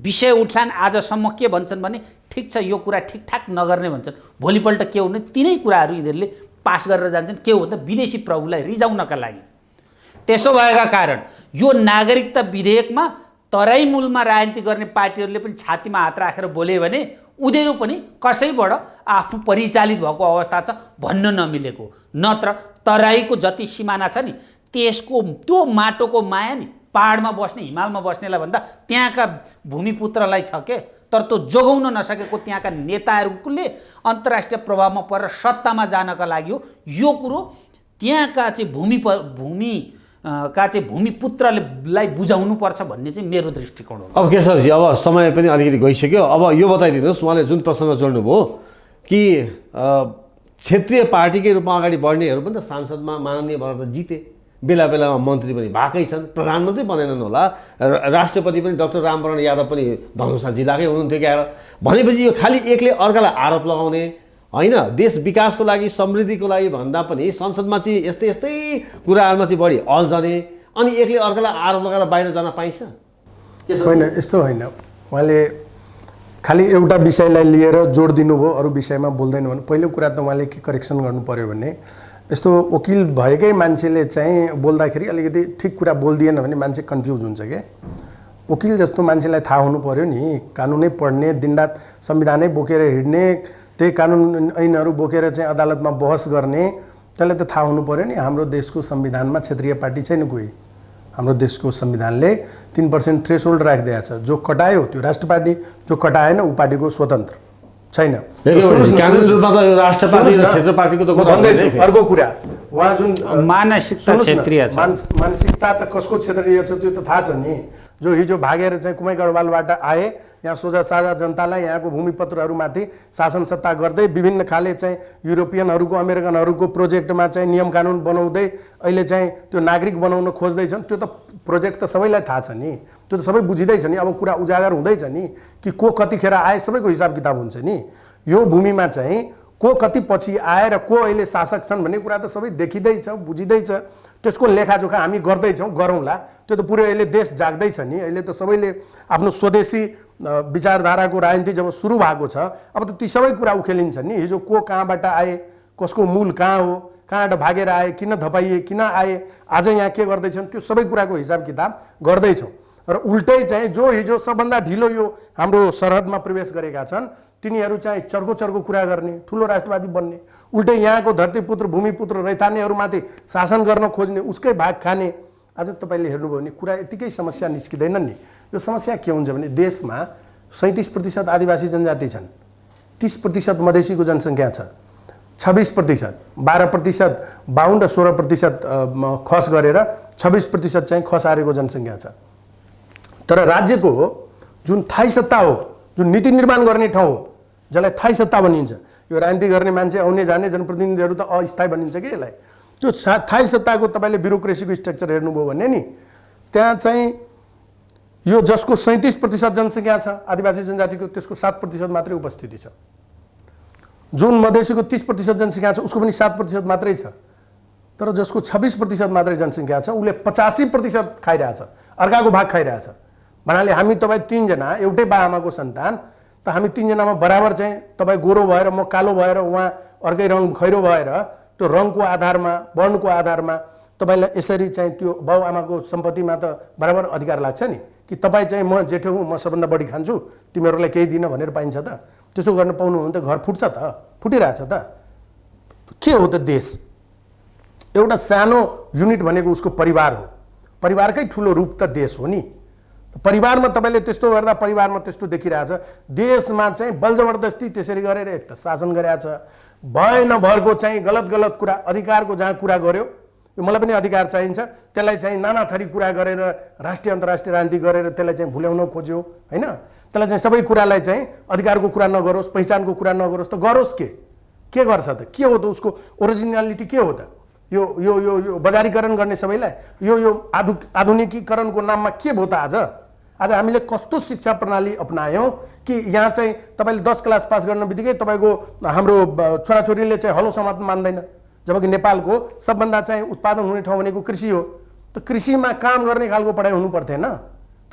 विषय उठान आजसम्म के भन्छन् भने ठिक छ यो कुरा ठिकठाक नगर्ने भन्छन्, भोलिपल्ट के हुने तिनै कुराहरू यिनीहरूले पास गरेर जान्छन्। के हो त? विदेशी प्रभुलाई रिजाउनका लागि। त्यसो भएका कारण यो नागरिकता विधेयकमा तराई मूलमा राजनीति गर्ने पार्टीहरूले पनि छातीमा हात राखेर बोले भने उनीहरू पनि कसैबाट आफू परिचालित भएको अवस्था छ भन्न नमिलेको। नत्र तराईको जति सिमाना छ नि त्यसको त्यो माटोको माया नि पहाडमा बस्ने, हिमालमा बस्नेलाई भन्दा त्यहाँका भूमिपुत्रलाई छ के। तर त्यो जोगाउन नसकेको त्यहाँका नेताहरूले अन्तर्राष्ट्रिय प्रभावमा परेर सत्तामा जानका लागि हो यो कुरो। त्यहाँका चाहिँ भूमिपुत्रलाई बुझाउनुपर्छ भन्ने चाहिँ मेरो दृष्टिकोण हो। अब केशवजी, अब समय पनि अलिकति गइसक्यो। अब यो बताइदिनुहोस्, उहाँले जुन प्रसङ्ग जोड्नुभयो कि क्षेत्रीय पार्टीकै रूपमा अगाडि बढ्नेहरू पनि त सांसदमा माननीय भएर त जिते, बेला बेलामा मन्त्री पनि भएकै छन्, प्रधानमन्त्री बनेनन् होला, राष्ट्रपति पनि डाक्टर रामवरण यादव पनि धनुषा जिल्लाकै हुनुहुन्थ्यो क्या। भनेपछि यो खालि एकले अर्कालाई आरोप लगाउने होइन, देश विकासको लागि, समृद्धिको लागि भन्दा पनि संसदमा चाहिँ यस्तै यस्तै कुराहरूमा चाहिँ बढी अल्झने, अनि एकले अर्कालाई आरोप लगाएर बाहिर जान पाइन्छ? होइन, यस्तो होइन। उहाँले खालि एउटा विषयलाई लिएर जोड दिनुभयो, अरू विषयमा बोल्दैन भने पहिलो कुरा त उहाँले के करेक्सन गर्नु पर्यो भने यस्तो वकिल भएकै मान्छेले चाहिँ बोल्दाखेरि अलिकति ठिक कुरा बोलिदिएन भने मान्छे कन्फ्युज हुन्छ क्या। वकिल जस्तो मान्छेलाई थाहा हुनु पर्यो नि, कानुनै पढ्ने, दिनरात संविधानै बोकेर हिँड्ने, त्यही कानुन ऐनहरू बोकेर चाहिँ अदालतमा बहस गर्ने, त्यसलाई त थाहा हुनु पर्यो नि। हाम्रो देशको संविधानमा क्षेत्रीय पार्टी छैन कोही। हाम्रो देशको संविधानले 3% थ्रेसहोल्ड राखिदिएको छ। जो कटायो त्यो राष्ट्र पार्टी, जो कटाएन ऊ पार्टीको स्वतन्त्र छैन। अर्को कुरा उहाँ जुन मानसिकता त कसको क्षेत्रीय छ त्यो त थाहा छ नि। जो हिजो भागेर चाहिँ कुमाई गढवालबाट आए, यहाँ सोझा साझा जनतालाई यहाँको भूमिपत्रहरूमाथि शासन सत्ता गर्दै विभिन्न खाले चाहिँ युरोपियनहरूको, अमेरिकनहरूको प्रोजेक्टमा चाहिँ नियम कानुन बनाउँदै अहिले चाहिँ त्यो नागरिक बनाउन खोज्दैछन्। त्यो त प्रोजेक्ट त सबैलाई थाहा छ नि, त्यो त सबै बुझिँदैछ नि। अब कुरा उजागर हुँदैछ नि कि को कतिखेर आए, सबैको हिसाब किताब हुन्छ नि। यो भूमिमा चाहिँ को कति पछि आए र को अहिले शासक छन् भन्ने कुरा त सबै देखिँदैछ, बुझिँदैछ। त्यसको लेखाजोखा हामी गर्दैछौँ, गरौँला। त्यो त पुरै अहिले देश जाग्दैछ नि। अहिले त सबैले आफ्नो स्वदेशी विचारधाराको राजनीति जब सुरु भएको छ, अब त ती सबै कुरा उखेलिन्छ नि। हिजो को कहाँबाट आए, कसको मूल कहाँ हो, कहाँबाट भागेर आए, किन धपाइए, किन आए, आज यहाँ के गर्दैछन्, त्यो सबै कुराको हिसाब किताब गर्दैछौँ। र उल्टै चाहिँ जो हिजो सबभन्दा ढिलो यो हाम्रो सरहदमा प्रवेश गरेका छन् तिनीहरू चाहिँ चर्को चर्को कुरा गर्ने, ठुलो राष्ट्रवादी बन्ने, उल्टै यहाँको धरतीपुत्र, भूमिपुत्र, रैथानेहरूमाथि शासन गर्न खोज्ने, उसकै भाग खाने। आज तपाईँले हेर्नुभयो भने कुरा यतिकै समस्या निस्किँदैनन् नि। यो समस्या के हुन्छ भने देशमा 37% आदिवासी जनजाति छन्। 30% मधेसीको जनसङ्ख्या छ, 26%, 12% बाहुन र 16% खस गरेर 26% चाहिँ खस आर्यको जनसङ्ख्या छ। तर राज्यको जुन थाई सत्ता हो, जुन नीति निर्माण गर्ने ठाउँ हो, जसलाई थाई सत्ता भनिन्छ, यो राजनीति गर्ने मान्छे आउने जाने जनप्रतिनिधिहरू त अस्थायी भनिन्छ कि यसलाई, त्यो थाई सत्ताको तपाईँले ब्युरोक्रेसीको स्ट्रक्चर हेर्नुभयो भने नि त्यहाँ चाहिँ यो जसको 37% जनसङ्ख्या छ आदिवासी जनजातिको, त्यसको 7% मात्रै उपस्थिति छ। जुन मधेसीको 30% जनसङ्ख्या छ उसको पनि 7% मात्रै छ। तर जसको 26% मात्रै जनसङ्ख्या छ उसले 85% खाइरहेछ, अर्काको भाग खाइरहेछ। भन्नाले हामी तपाईँ 3 जना एउटै बाआमाको सन्तान, त हामी 3 जनामा बराबर चाहिँ तपाईँ गोरो भएर म कालो भएर उहाँ अर्कै रङ खैरो भएर त्यो रङको आधारमा वर्णको आधारमा तपाईँलाई यसरी चाहिँ त्यो बाउआमाको सम्पत्तिमा त बराबर अधिकार लाग्छ नि, कि तपाईँ चाहिँ म जेठो हुँ, म सबभन्दा बढी खान्छु, तिमीहरूलाई केही दिन भनेर पाइन्छ त? त्यसो गर्न पाउनु भने त घर फुट्छ त, फुटिरहेछ त। के हो त देश? एउटा सानो युनिट भनेको उसको परिवार हो, परिवारकै ठुलो रूप त देश हो नि। परिवारमा तपाईँले त्यस्तो गर्दा परिवारमा त्यस्तो देखिरहेछ। देशमा चाहिँ बलजबरदस्ती त्यसरी गरेर एक त शासन गरिरहेछ, भए नभएको चाहिँ गलत कुरा, अधिकारको जहाँ कुरा गर्यो, यो मलाई पनि अधिकार चाहिन्छ, त्यसलाई चाहिँ नाना थरी कुरा गरेर राष्ट्रिय अन्तर्राष्ट्रिय राजनीति गरेर त्यसलाई चाहिँ भुल्याउन खोज्यो होइन। त्यसलाई चाहिँ सबै कुरालाई चाहिँ अधिकारको कुरा नगरोस्, पहिचानको कुरा नगरोस्, त गरोस् के गर्छ त? के हो त उसको ओरिजिनालिटी? के हो त? यो यो यो यो बजारीकरण गर्ने सबैलाई यो आधुनिकीकरणको नाममा के भयो त? आज हामीले कस्तो शिक्षा प्रणाली अपनायौँ कि यहाँ चाहिँ तपाईँले 10 क्लास पास गर्न बित्तिकै तपाईँको हाम्रो छोराछोरीले चाहिँ हलो समात्न मान्दैन, जबकि नेपालको सबभन्दा चाहिँ उत्पादन हुने ठाउँ भनेको कृषि हो। त कृषिमा काम गर्ने खालको पढाइ हुनु पर्थेन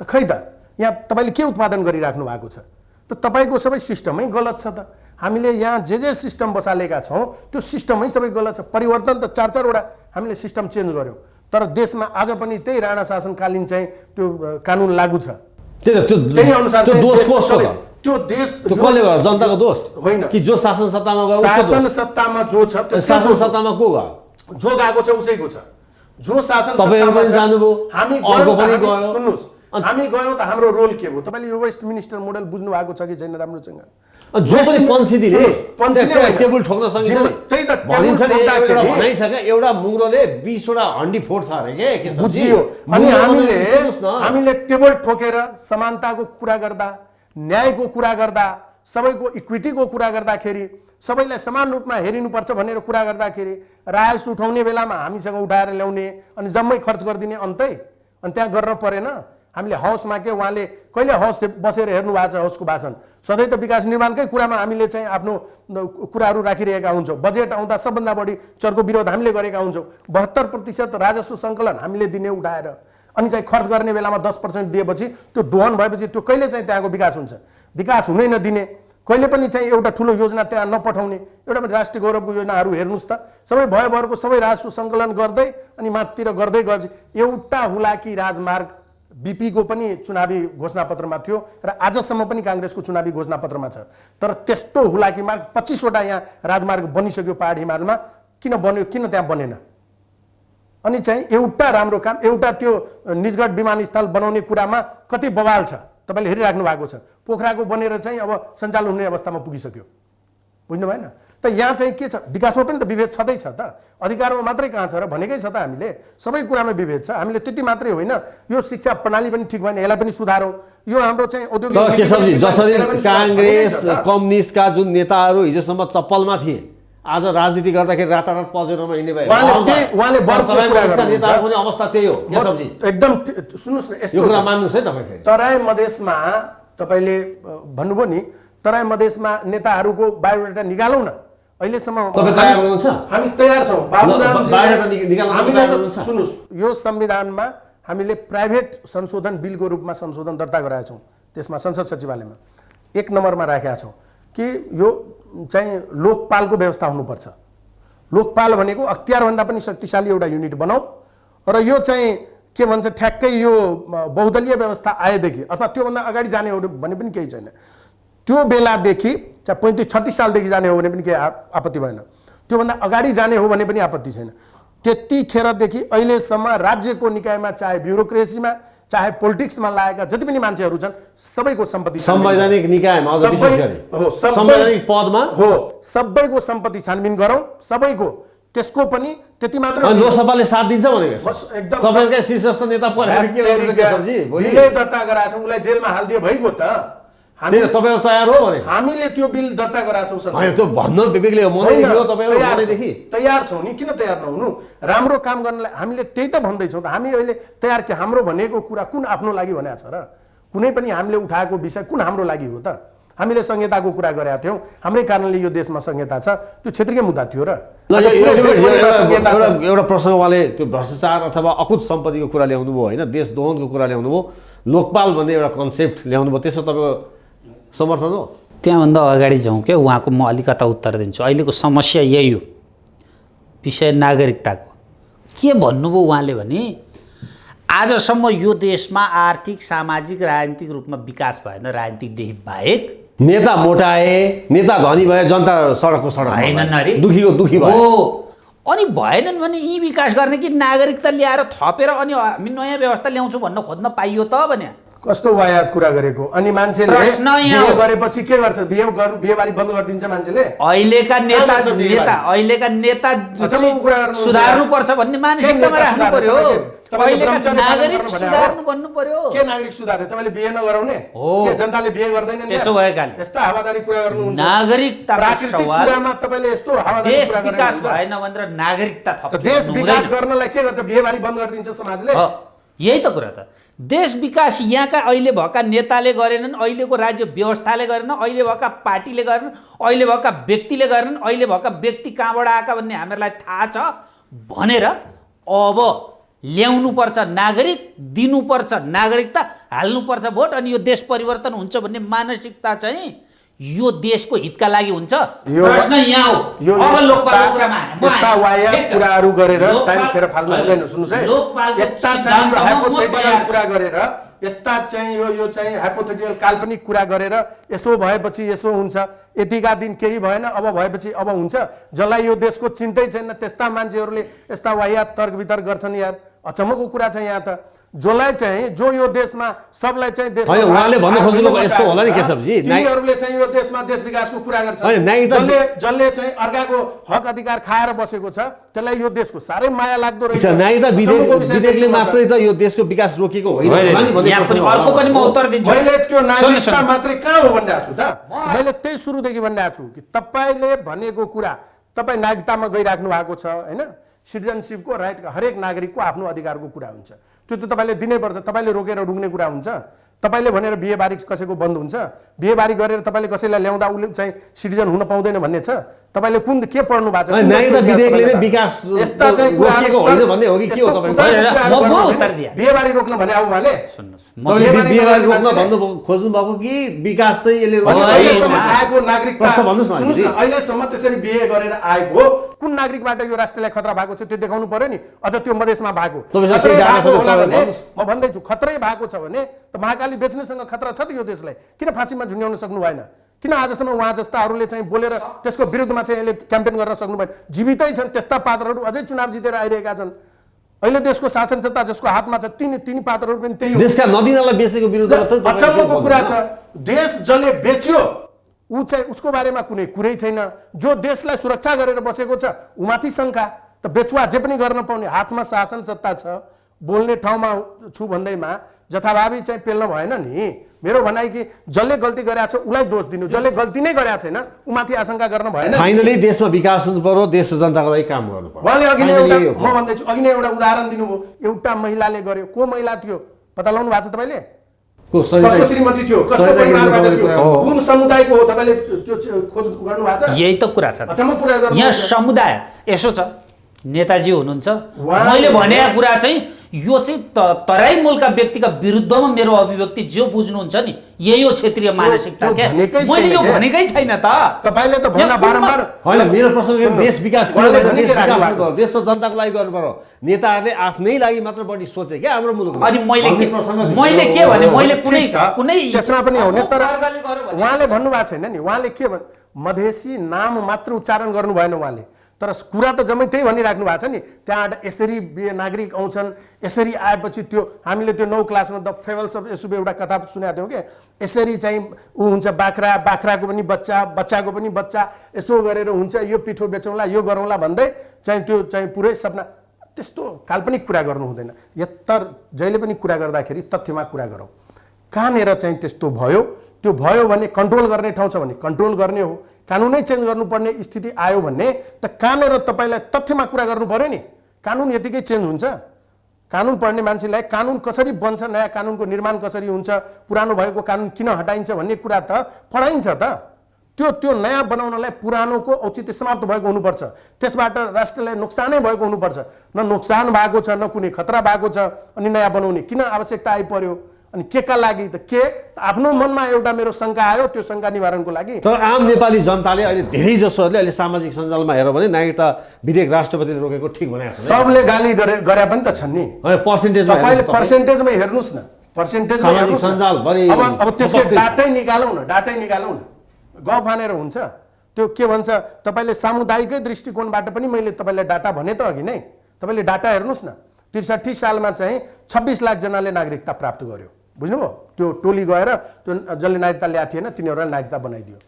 त? खै त यहाँ तपाईँले के उत्पादन गरिराख्नु भएको छ? त तपाईँको सबै सिस्टमै गलत छ त। हामीले यहाँ जे सिस्टम बसालेका छौँ त्यो सिस्टमै सबै गलत छ। परिवर्तन त 4 वटा हामीले सिस्टम चेन्ज गऱ्यौँ, तर देशमा आज पनि त्यही राणा शासनकालीन चाहिँ त्यो कानुन लागू छ। त्यही अनुसार त्यो देश त्यो कसले गर्यो? जनताको दोष होइन कि जो शासन सत्तामा गयो? शासन सत्तामा जो छ, शासन सत्तामा को गयो? जो गएको छ उसैको छ। जो शासन तपाईहरु पनि जानुभयो, हामी अर्को पनि गयो। सुन्नुस्, हामी गयौँ त हाम्रो रोल के हो? तपाईँले यो वेस्ट मिनिस्टर मोडल बुझ्नु भएको छ कि छैन राम्रोसँग? जो पनि पन्सी दिने टेबल ठोक्न सकिन्छ। त्यही त भनिन्छ नि, एउटा भनाइ छ क्या, एउटा मुङ्रोले 20 वटा हन्डी फोड्छ अरे के बुझियो। अनि हामीले टेबल ठोकेर समानताको कुरा गर्दा, न्यायको कुरा गर्दा, सबैको इक्विटीको कुरा गर्दाखेरि, सबैलाई समान रूपमा हेरिनुपर्छ भनेर कुरा गर्दाखेरि रायस उठाउने बेलामा हामीसँग उठाएर ल्याउने अनि जम्मै खर्च गरिदिने अन्तै। अनि त्यहाँ गर्न परेन? हामीले हाउसमा के उहाँले कहिले हाउस बसेर हेर्नु भएको छ? हाउसको भाषण सधैँ त विकास निर्माणकै कुरामा हामीले चाहिँ आफ्नो कुराहरू राखिरहेका हुन्छौँ। बजेट आउँदा सबभन्दा बढी चर्को विरोध हामीले गरेका हुन्छौँ। 72% राजस्व सङ्कलन हामीले दिने उठाएर, अनि चाहिँ खर्च गर्ने बेलामा 10% दिएपछि त्यो दोहन भएपछि त्यो कहिले चाहिँ त्यहाँको विकास हुन्छ? विकास हुनै नदिने, कहिले पनि चाहिँ एउटा ठुलो योजना त्यहाँ नपठाउने, एउटा पनि राष्ट्रिय गौरवको योजनाहरू हेर्नुहोस् त, सबै भयभरको सबै राजस्व सङ्कलन गर्दै अनि माथितिर गर्दै गएपछि एउटा हुलाकी राजमार्ग बीपीको पनि चुनावी घोषणापत्रमा थियो र आजसम्म पनि काङ्ग्रेसको चुनावी घोषणापत्रमा छ। तर त्यस्तो हुलाकी मार्ग 25 वटा यहाँ राजमार्ग बनिसक्यो पहाड हिमालमा, किन बन्यो? किन त्यहाँ बनेन? अनि चाहिँ एउटा राम्रो काम, एउटा त्यो निजगढ विमानस्थल बनाउने कुरामा कति बवाल छ तपाईँले हेरिराख्नु भएको छ। पोखराको बनेर चाहिँ अब सञ्चालन हुने अवस्थामा पुगिसक्यो, बुझ्नु भएन? त यहाँ चाहिँ के छ? विकासमा पनि त विभेद छँदैछ त, अधिकारमा मात्रै कहाँ छ र? भनेकै छ त हामीले सबै कुरामा विभेद छ। हामीले त्यति मात्रै होइन, यो शिक्षा प्रणाली पनि ठिक भएन, यसलाई पनि सुधारौँ। यो हाम्रो चाहिँ औद्योगिक जसरी काङ्ग्रेस कम्युनिस्टका जुन नेताहरू हिजोसम्म चप्पलमा थिए, आज राजनीति गर्दाखेरि रातारात पजेरोमा हिँड्ने भए उहाँले नेताहरूको पनि अवस्था त्यही हो। एकदम सुन्नुहोस् न, यो कुरा मान्नुहोस् है तपाईँ। तराई मधेसमा तपाईँले भन्नुभयो नि, तराई मधेसमा नेताहरूको बायोडाटा निकालौँ न। अहिलेसम्म हामी तयार छौँ। सुन्नुहोस्, यो संविधानमा हामीले प्राइभेट संशोधन बिलको रूपमा संशोधन दर्ता गराएका छौँ। त्यसमा संसद सचिवालयमा 1 नम्बरमा राखेका छौँ कि यो चाहिँ लोकपालको व्यवस्था हुनुपर्छ। लोकपाल भनेको अख्तियारभन्दा पनि शक्तिशाली एउटा युनिट बनाऊ र यो चाहिँ के भन्छ ठ्याक्कै यो बहुदलीय व्यवस्था आएदेखि अथवा त्योभन्दा अगाडि जाने हो भने पनि केही छैन। त्यो बेलादेखि चाहे 35-36 सालदेखि जाने हो भने पनि केही आपत्ति भएन, त्योभन्दा अगाडि जाने हो भने पनि आपत्ति छैन। त्यतिखेरदेखि अहिलेसम्म राज्यको निकायमा चाहे ब्युरोक्रेसीमा चाहे पोलिटिक्समा लागेका जति पनि मान्छेहरू छन् सबैको सम्पत्ति संवैधानिक निकायमा अझ विशेष गरी हो संवैधानिक पदमा हो सबैको सम्पत्ति छानबिन गरौँ सबैको त्यसको पनि त्यति मात्र लोकसभाले साथ दिन्छ भनेको एकदम तपाईकै शीर्षस्थ नेता परेर के गर्नुहुन्छ केशवजी बिलै दर्ता गराएको छौँ उसलाई जेलमा हालिदियो भइगयो त तपाईँ तयार हो भने हामीले त्यो बिल दर्ता गराएको छौँ होइन त्यो भन्न विवेकले हो मनैदेखि तपाईँ मनैदेखि तयार छौँ नि किन तयार नहुनु राम्रो काम गर्नलाई हामीले त्यही त भन्दैछौँ त हामी अहिले तयार के हाम्रो भनेको कुरा कुन आफ्नो लागि भनेको छ र कुनै पनि हामीले उठाएको विषय कुन हाम्रो लागि हो त हामीले संहिताको कुरा गरेका थियौँ हाम्रै कारणले यो देशमा संहिता छ त्यो क्षेत्रीय मुद्दा थियो र एउटा प्रश्न उहाँले त्यो भ्रष्टाचार अथवा अकुत सम्पत्तिको कुरा ल्याउनु भयो होइन देश दोहनको कुरा ल्याउनु भयो लोकपाल भन्ने एउटा कन्सेप्ट ल्याउनु भयो त्यसमा तपाईँको समर्थन हो त्यहाँभन्दा अगाडि जाउँ क्या उहाँको म अलिकता उत्तर दिन्छु अहिलेको समस्या यही हो विषय नागरिकताको के भन्नुभयो उहाँले भने आजसम्म यो देशमा आर्थिक सामाजिक राजनीतिक रूपमा विकास भएन राजनीतिकदेखि बाहेक नेता मोटाए नेता धनी भए जनता सडकको सडक भएनन् दुखी भयो अनि भएनन् भने यी विकास गर्ने कि नागरिकता ल्याएर थपेर अनि हामी नयाँ व्यवस्था ल्याउँछौँ भन्न खोज्न पाइयो त भने कस्तो वायात कुरा गरेको अनि मान्छेले बिहे गरेपछि के गर्छ बिहेबारी बन्द गरिदिन्छ मान्छेले अहिलेका नेता सुधार्नु पर्छ भन्ने मानसिकतामा राख्नु पर्यो अहिलेका नागरिक सुधार्नु भन्नु पर्यो के नागरिक सुधार्ने तपाईले बिहे नगराउने के जनताले बिहे गर्दैनन् त्यसो भएकाले यस्ता हावादारी कुरा गर्नुहुन्छ नागरिकताको कुरामा तपाईले यस्तो हावादारी कुरा गर्नुहुन्छ देश विकास भएन भनेर नागरिकता थप्छ देश विकास गर्नलाई के गर्छ बिहेबारी बन्द गरिदिन्छ समाजले यही त कुरा त देश विकास यहाँका अहिले भएका नेताले गरेनन् अहिलेको राज्य व्यवस्थाले गरेन अहिले भएका पार्टीले गरेनन् अहिले भएका व्यक्तिले गरेनन् अहिले भएका व्यक्ति कहाँबाट आएका भन्ने हामीहरूलाई थाहा छ भनेर अब ल्याउनुपर्छ नागरिक दिनुपर्छ नागरिकता हाल्नुपर्छ भोट अनि यो देश परिवर्तन हुन्छ भन्ने मानसिकता चाहिँ यो देशको हितका लागि हुन्छ प्रश्न यहाँ हो अब लोकपालको कुरामा यस्ता वाया कुराहरू गरेर टाइम खेर फाल्नु हुँदैन सुन्नुस् है यस्ता चाहिँ हाइपोथेटिकल कुरा गरेर यस्ता चाहिँ यो चाहिँ हाइपोथेटिकल काल्पनिक कुरा गरेर यसो भएपछि यसो हुन्छ यतिका दिन केही भएन अब भएपछि अब हुन्छ जसलाई यो देशको चिन्तै छैन त्यस्ता मान्छेहरूले यस्ता वाया तर्क वितर्क गर्छन् यार अचम्मको कुरा छ यहाँ त जसलाई चाहिँ जो यो देशमा सबलाई चाहिँ देश उहाँले भन्नु खोज्नुभएको यस्तो होला नि केशवजी तिनीहरूले चाहिँ यो देशमा देश विकासको कुरा गर्छन् जसले चाहिँ अर्काको हक अधिकार खाएर बसेको छ त्यसलाई यो देशको साह्रै माया लाग्दो रहेछ विधेयकले मात्रै त यो देशको विकास रोकेको होइन अर्को पनि म उत्तर दिन्छु मैले त्यो नागरिकता मात्रै कहाँ हो भनिरहेको छु त मैले त्यही सुरुदेखि भनिरहेको छु कि तपाईले भनेको कुरा तपाईँ नागरिकतामा गइराख्नु भएको छ होइन सिटिजनसिपको राइट हरेक नागरिकको आफ्नो अधिकारको कुरा हुन्छ त्यो त तपाईँले दिनैपर्छ तपाईँले रोकेर रुक्ने कुरा हुन्छ तपाईँले भनेर बिहेबारी कसैको बन्द हुन्छ बिहेबारी गरेर तपाईँले कसैलाई ल्याउँदा उसले चाहिँ सिटिजन हुन पाउँदैन भन्ने छ तपाईँले कुन के पढ्नु भएको छ यस्ता चाहिँ बिहेबारी रोक्न भने आऊ उहाँले खोज्नु भएको कि विकास चाहिँ आएको नागरिकता सुन्नुहोस् न अहिलेसम्म त्यसरी बिहे गरेर आएको कुन नागरिकबाट यो राष्ट्रलाई खतरा भएको छ त्यो देखाउनु पर्यो नि अझ त्यो मधेसमा भएको म भन्दैछु खतरै भएको छ भने त महाकाली बेच्नेसँग खतरा छ त यो देशलाई किन फाँसीमा झुन्ड्याउन सक्नु भएन किन आजसम्म उहाँ जस्ताहरूले चाहिँ बोलेर त्यसको विरुद्धमा चाहिँ यसले क्याम्पेन गर्न सक्नु भएन जीवितै छन् त्यस्ता पात्रहरू अझै चुनाव जितेर आइरहेका छन् अहिले देशको शासन सत्ता जसको हातमा छ तिनी पात्रहरू पनि त्यही देशका नदीनालाई बेचेको विरुद्धमा अचम्मको कुरा छ देश जसले बेच्यो ऊ चाहिँ उसको बारेमा कुनै कुरै छैन जो देशलाई सुरक्षा गरेर बसेको छ उमाथि शङ्का त बेचुवा जे पनि गर्न पाउने हातमा शासन सत्ता छ बोल्ने ठाउँमा छु भन्दैमा जथाभावी चाहिँ पेल्न भएन नि मेरो भनाइ कि जसले गल्ती गरेको छ उसलाई दोष दिनु जसले गल्ती नै गरेको छैन उमाथि आशंका गर्न भएन फाइनली देशमा विकास हुनु पर्यो देश र जनताको लागि काम गर्नु पर्यो उहाँले अघि नै एउटा म भन्दैछु अघि नै एउटा उदाहरण दिनुभयो एउटा महिलाले गर्यो को महिला थियो पत्ता लगाउनु भएको छ तपाईँले कसको श्रीमती थियो कसको परिवारबाट थियो कुन समुदायको हो तपाईँले त्यो खोज गर्नु भएको छ यही त कुरा छ अचम्म कुरा गर्नु यहाँ समुदाय यसो छ नेताजी हुनुहुन्छ मैले भनेको कुरा चाहिँ यो चाहिँ तराई मूलका व्यक्तिका विरुद्धमा मेरो अभिव्यक्ति जो बुझ्नुहुन्छ नि यही हो क्षेत्रीय मानसिकता क्या मैले यो भनेकै छैन त तपाईले त भन्दा बारम्बार हैन मेरो प्रश्न देश विकास देश र जनताको लागि गर्नु पर्यो नेताहरूले आफ्नै लागि मात्र बढी सोचे क्या हाम्रो मुलुकमा अनि मैले के भने मैले कुनै त्यसमा पनि हो नि तर उहाँले भन्नु भएको छैन नि उहाँले के भन्नु मधेसी नाम मात्र उच्चारण गर्नु भएन उहाँले तर कुरा त जम्मै त्यही भनिराख्नु भएको छ नि, त्यहाँबाट यसरी नागरिक आउँछन्, यसरी आएपछि त्यो हामीले त्यो 9 क्लासमा द फेबल्स अफ एसुबे एउटा कथा सुनेको थियौँ कि यसरी चाहिँ ऊ हुन्छ बाख्राको पनि बच्चा, बच्चाको पनि बच्चा, यसो गरेर हुन्छ, यो पिठो बेचौँला, यो गरौँला भन्दै चाहिँ त्यो चाहिँ पुरै सपना। त्यस्तो काल्पनिक कुरा गर्नु हुँदैन। यत्तर जहिले पनि कुरा गर्दाखेरि तथ्यमा कुरा गरौँ। कहाँनिर चाहिँ त्यस्तो भयो, त्यो भयो भने कन्ट्रोल गर्ने ठाउँ छ भने कन्ट्रोल गर्ने हो, कानुनै चेन्ज गर्नुपर्ने स्थिति आयो भने त कहाँनिर तपाईँलाई तथ्यमा कुरा गर्नु पर्यो नि। कानुन यतिकै चेन्ज हुन्छ? कानुन पढ्ने मान्छेलाई कानुन कसरी बन्छ, नयाँ कानुनको निर्माण कसरी हुन्छ, पुरानो भएको कानुन किन हटाइन्छ भन्ने कुरा त पढाइन्छ त। त्यो नयाँ बनाउनलाई पुरानोको औचित्य समाप्त भएको हुनुपर्छ, त्यसबाट राष्ट्रलाई नोक्सानै भएको हुनुपर्छ। न नोक्सान भएको छ, न कुनै खतरा भएको छ, अनि नयाँ बनाउने किन आवश्यकता आइपर्यो? अनि के का लागि त के आफ्नो मनमा एउटा मेरो शङ्का आयो, त्यो शङ्का निवारणको लागि। तर आम नेपाली जनताले अहिले धेरै जसोहरूले अहिले सामाजिक सञ्जालमा हेऱ्यो भने नागरिकता विधेयक राष्ट्रपतिले रोकेको ठिक भनेको छ। सबले गाली गरे पनि त छन् नि। पर्सेन्टेजमा तपाईँले पर्सेन्टेजमा हेर्नुहोस् न, पर्सेन्टेजमा सामाजिक सञ्जालभरि अब त्यसको डाटै निकालौँ न, गफ हानेर हुन्छ। त्यो के भन्छ, तपाईँले सामुदायिकै दृष्टिकोणबाट पनि मैले तपाईँलाई डाटा भने त अघि नै, तपाईँले डाटा हेर्नुहोस् न। 63 सालमा चाहिँ 26 लाख जनाले नागरिकता प्राप्त गर्यो, बुझ्नुभयो? त्यो टोली गएर त्यो जसले नागरिकता ल्याएको थिएन तिनीहरूलाई नागरिकता बनाइदियो।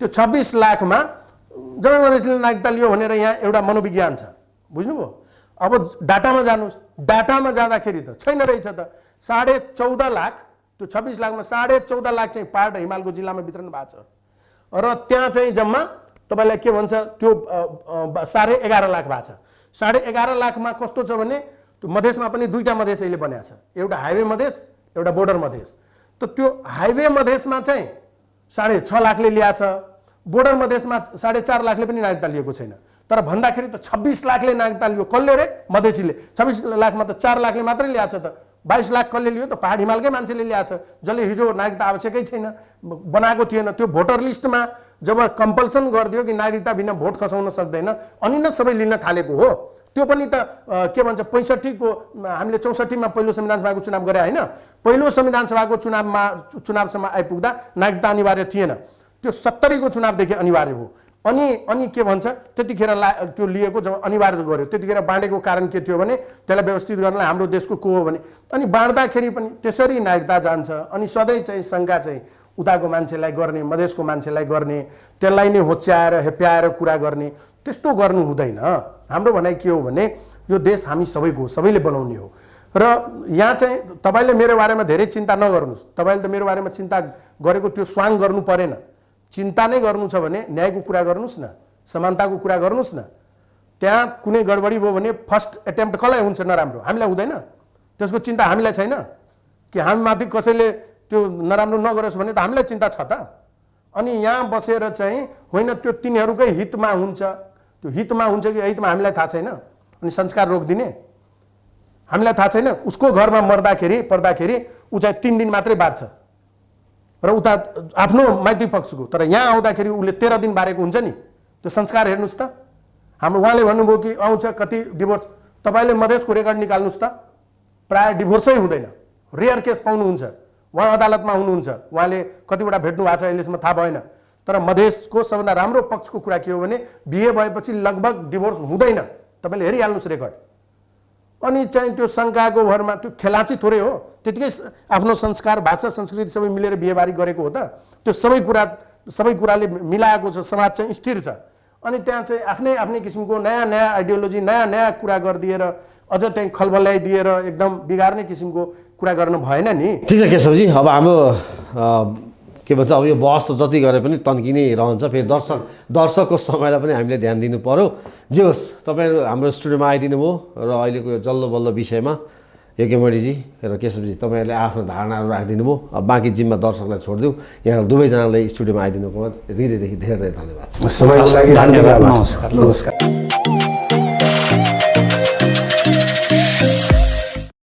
त्यो 26 लाखमा जनमधेसले नागरिकता लियो भनेर यहाँ एउटा मनोविज्ञान छ, बुझ्नुभयो? अब डाटामा जानुहोस्, डाटामा जाँदाखेरि त छैन रहेछ त। 14.5 लाख, त्यो 26 लाखमा 14.5 लाख चाहिँ पहाड हिमालको जिल्लामा वितरण भएको छ, र त्यहाँ चाहिँ जम्मा तपाईँलाई के भन्छ त्यो 11.5 लाख भएको छ। 11.5 लाखमा कस्तो छ भने त्यो मधेसमा पनि 2टा मधेस अहिले बनाएको छ, एउटा हाइवे मधेस, एउटा बोर्डर मधेस। त त्यो हाइवे मधेसमा चाहिँ 6.5 लाखले ल्याएको छ, बोर्डर मधेसमा 4.5 लाखले पनि नागरिकता लिएको छैन। तर भन्दाखेरि त 26 लाखले नागरिकता लियो, कसले रे? मधेसीले। 26 लाखमा त 4 लाखले मात्रै ल्याएको छ त। 22 लाख कसले लियो त? पहाड हिमालकै मान्छेले ल्याएको छ, जसले हिजो नागरिकता आवश्यकै छैन, बनाएको थिएन। त्यो भोटर लिस्टमा जब कम्पल्सन गरिदियो कि नागरिकता बिना भोट खसाउन सक्दैन, अनि न सबै लिन थालेको हो। त्यो पनि त के भन्छ 65 को हामीले 64 मा पहिलो संविधान सभाको चुनाव गरे होइन, पहिलो संविधान सभाको चुनावसम्म आइपुग्दा नागरिकता अनिवार्य थिएन, त्यो 70 को चुनावदेखि अनिवार्य हो। अनि के भन्छ त्यतिखेर त्यो लिएको जब अनिवार्य गर्यो त्यतिखेर बाँडेको कारण के थियो भने त्यसलाई व्यवस्थित गर्नलाई हाम्रो देशको को हो भने, अनि बाँड्दाखेरि पनि त्यसरी नागरिकता जान्छ। अनि सधैँ चाहिँ शङ्का चाहिँ उताको मान्छेलाई गर्ने, मधेसको मान्छेलाई गर्ने, त्यसलाई नै होच्याएर हेप्याएर कुरा गर्ने, त्यस्तो गर्नु हुँदैन। हाम्रो भनाइ के हो भने यो देश हामी सबैको, सबैले बनाउने हो। र यहाँ चाहिँ तपाईँले मेरो बारेमा धेरै चिन्ता नगर्नुहोस्, तपाईँले त मेरो बारेमा चिन्ता गरेको त्यो स्वाङ गर्नु परेन। चिन्ता नै गर्नु छ भने न्यायको कुरा गर्नुहोस् न, समानताको कुरा गर्नुहोस् न। त्यहाँ कुनै गडबडी भयो भने फर्स्ट एटेम्प्ट कसलाई हुन्छ नराम्रो? हामीलाई हुँदैन? त्यसको चिन्ता हामीलाई छैन कि हामीमाथि कसैले त्यो नराम्रो नगरोस् भने त हामीलाई चिन्ता छ त। अनि यहाँ बसेर चाहिँ होइन त्यो तिनीहरूकै हितमा हुन्छ, त्यो हितमा हुन्छ कि हितमा हामीलाई थाहा छैन। अनि संस्कार रोकिदिने हामीलाई थाहा छैन। उसको घरमा पर्दाखेरि ऊ चाहिँ 3 दिन मात्रै बार्छ र उता आफ्नो माइती पक्षको, तर यहाँ आउँदाखेरि उसले 13 दिन बारेको हुन्छ नि। त्यो संस्कार हेर्नुहोस् त। हाम्रो उहाँले भन्नुभयो कि आउँछ कति डिभोर्स, तपाईँले मधेसको रेकर्ड निकाल्नुहोस् त, प्रायः डिभोर्सै हुँदैन, रेयर केस पाउनुहुन्छ। उहाँ अदालतमा हुनुहुन्छ, उहाँले कतिवटा भेट्नु भएको छ अहिलेसम्म थाहा भएन। तर मधेसको सबभन्दा राम्रो पक्षको कुरा के हो भने बिहे भएपछि लगभग डिभोर्स हुँदैन, तपाईँले हेरिहाल्नुहोस् रेकर्ड। अनि चाहिँ त्यो शङ्काको भरमा त्यो खेलाची थोरै हो, त्यतिकै आफ्नो संस्कार भाषा संस्कृति सबै मिलेर बिहेबारी गरेको हो त। त्यो सबै कुराले मिलाएको छ, समाज चाहिँ स्थिर छ। अनि त्यहाँ चाहिँ आफ्नै किसिमको नयाँ आइडियोलोजी नयाँ कुरा गरिदिएर अझ त्यहाँ खलबल्याइदिएर एकदम बिगार्ने किसिमको कुरा गर्न भएन नि। ठिक छ केशवजी, अब हाम्रो के भन्छ अब यो बहस त जति गरे पनि तन्किनै रहन्छ। फेरि दर्शकको समयलाई पनि हामीले ध्यान दिनु पर्यो। जे होस्, तपाईँहरू हाम्रो स्टुडियोमा आइदिनु भयो र अहिलेको यो जल्लो बल्लो विषयमा योगेमणिजी र केशवजी तपाईँहरूले आफ्नो धारणाहरू राखिदिनु भयो। अब बाँकी जिम्मा दर्शकलाई छोडिदिउँ। यहाँ दुवैजनालाई स्टुडियोमा आइदिनुको हृदयदेखि धेरै धेरै धन्यवाद। नमस्कार।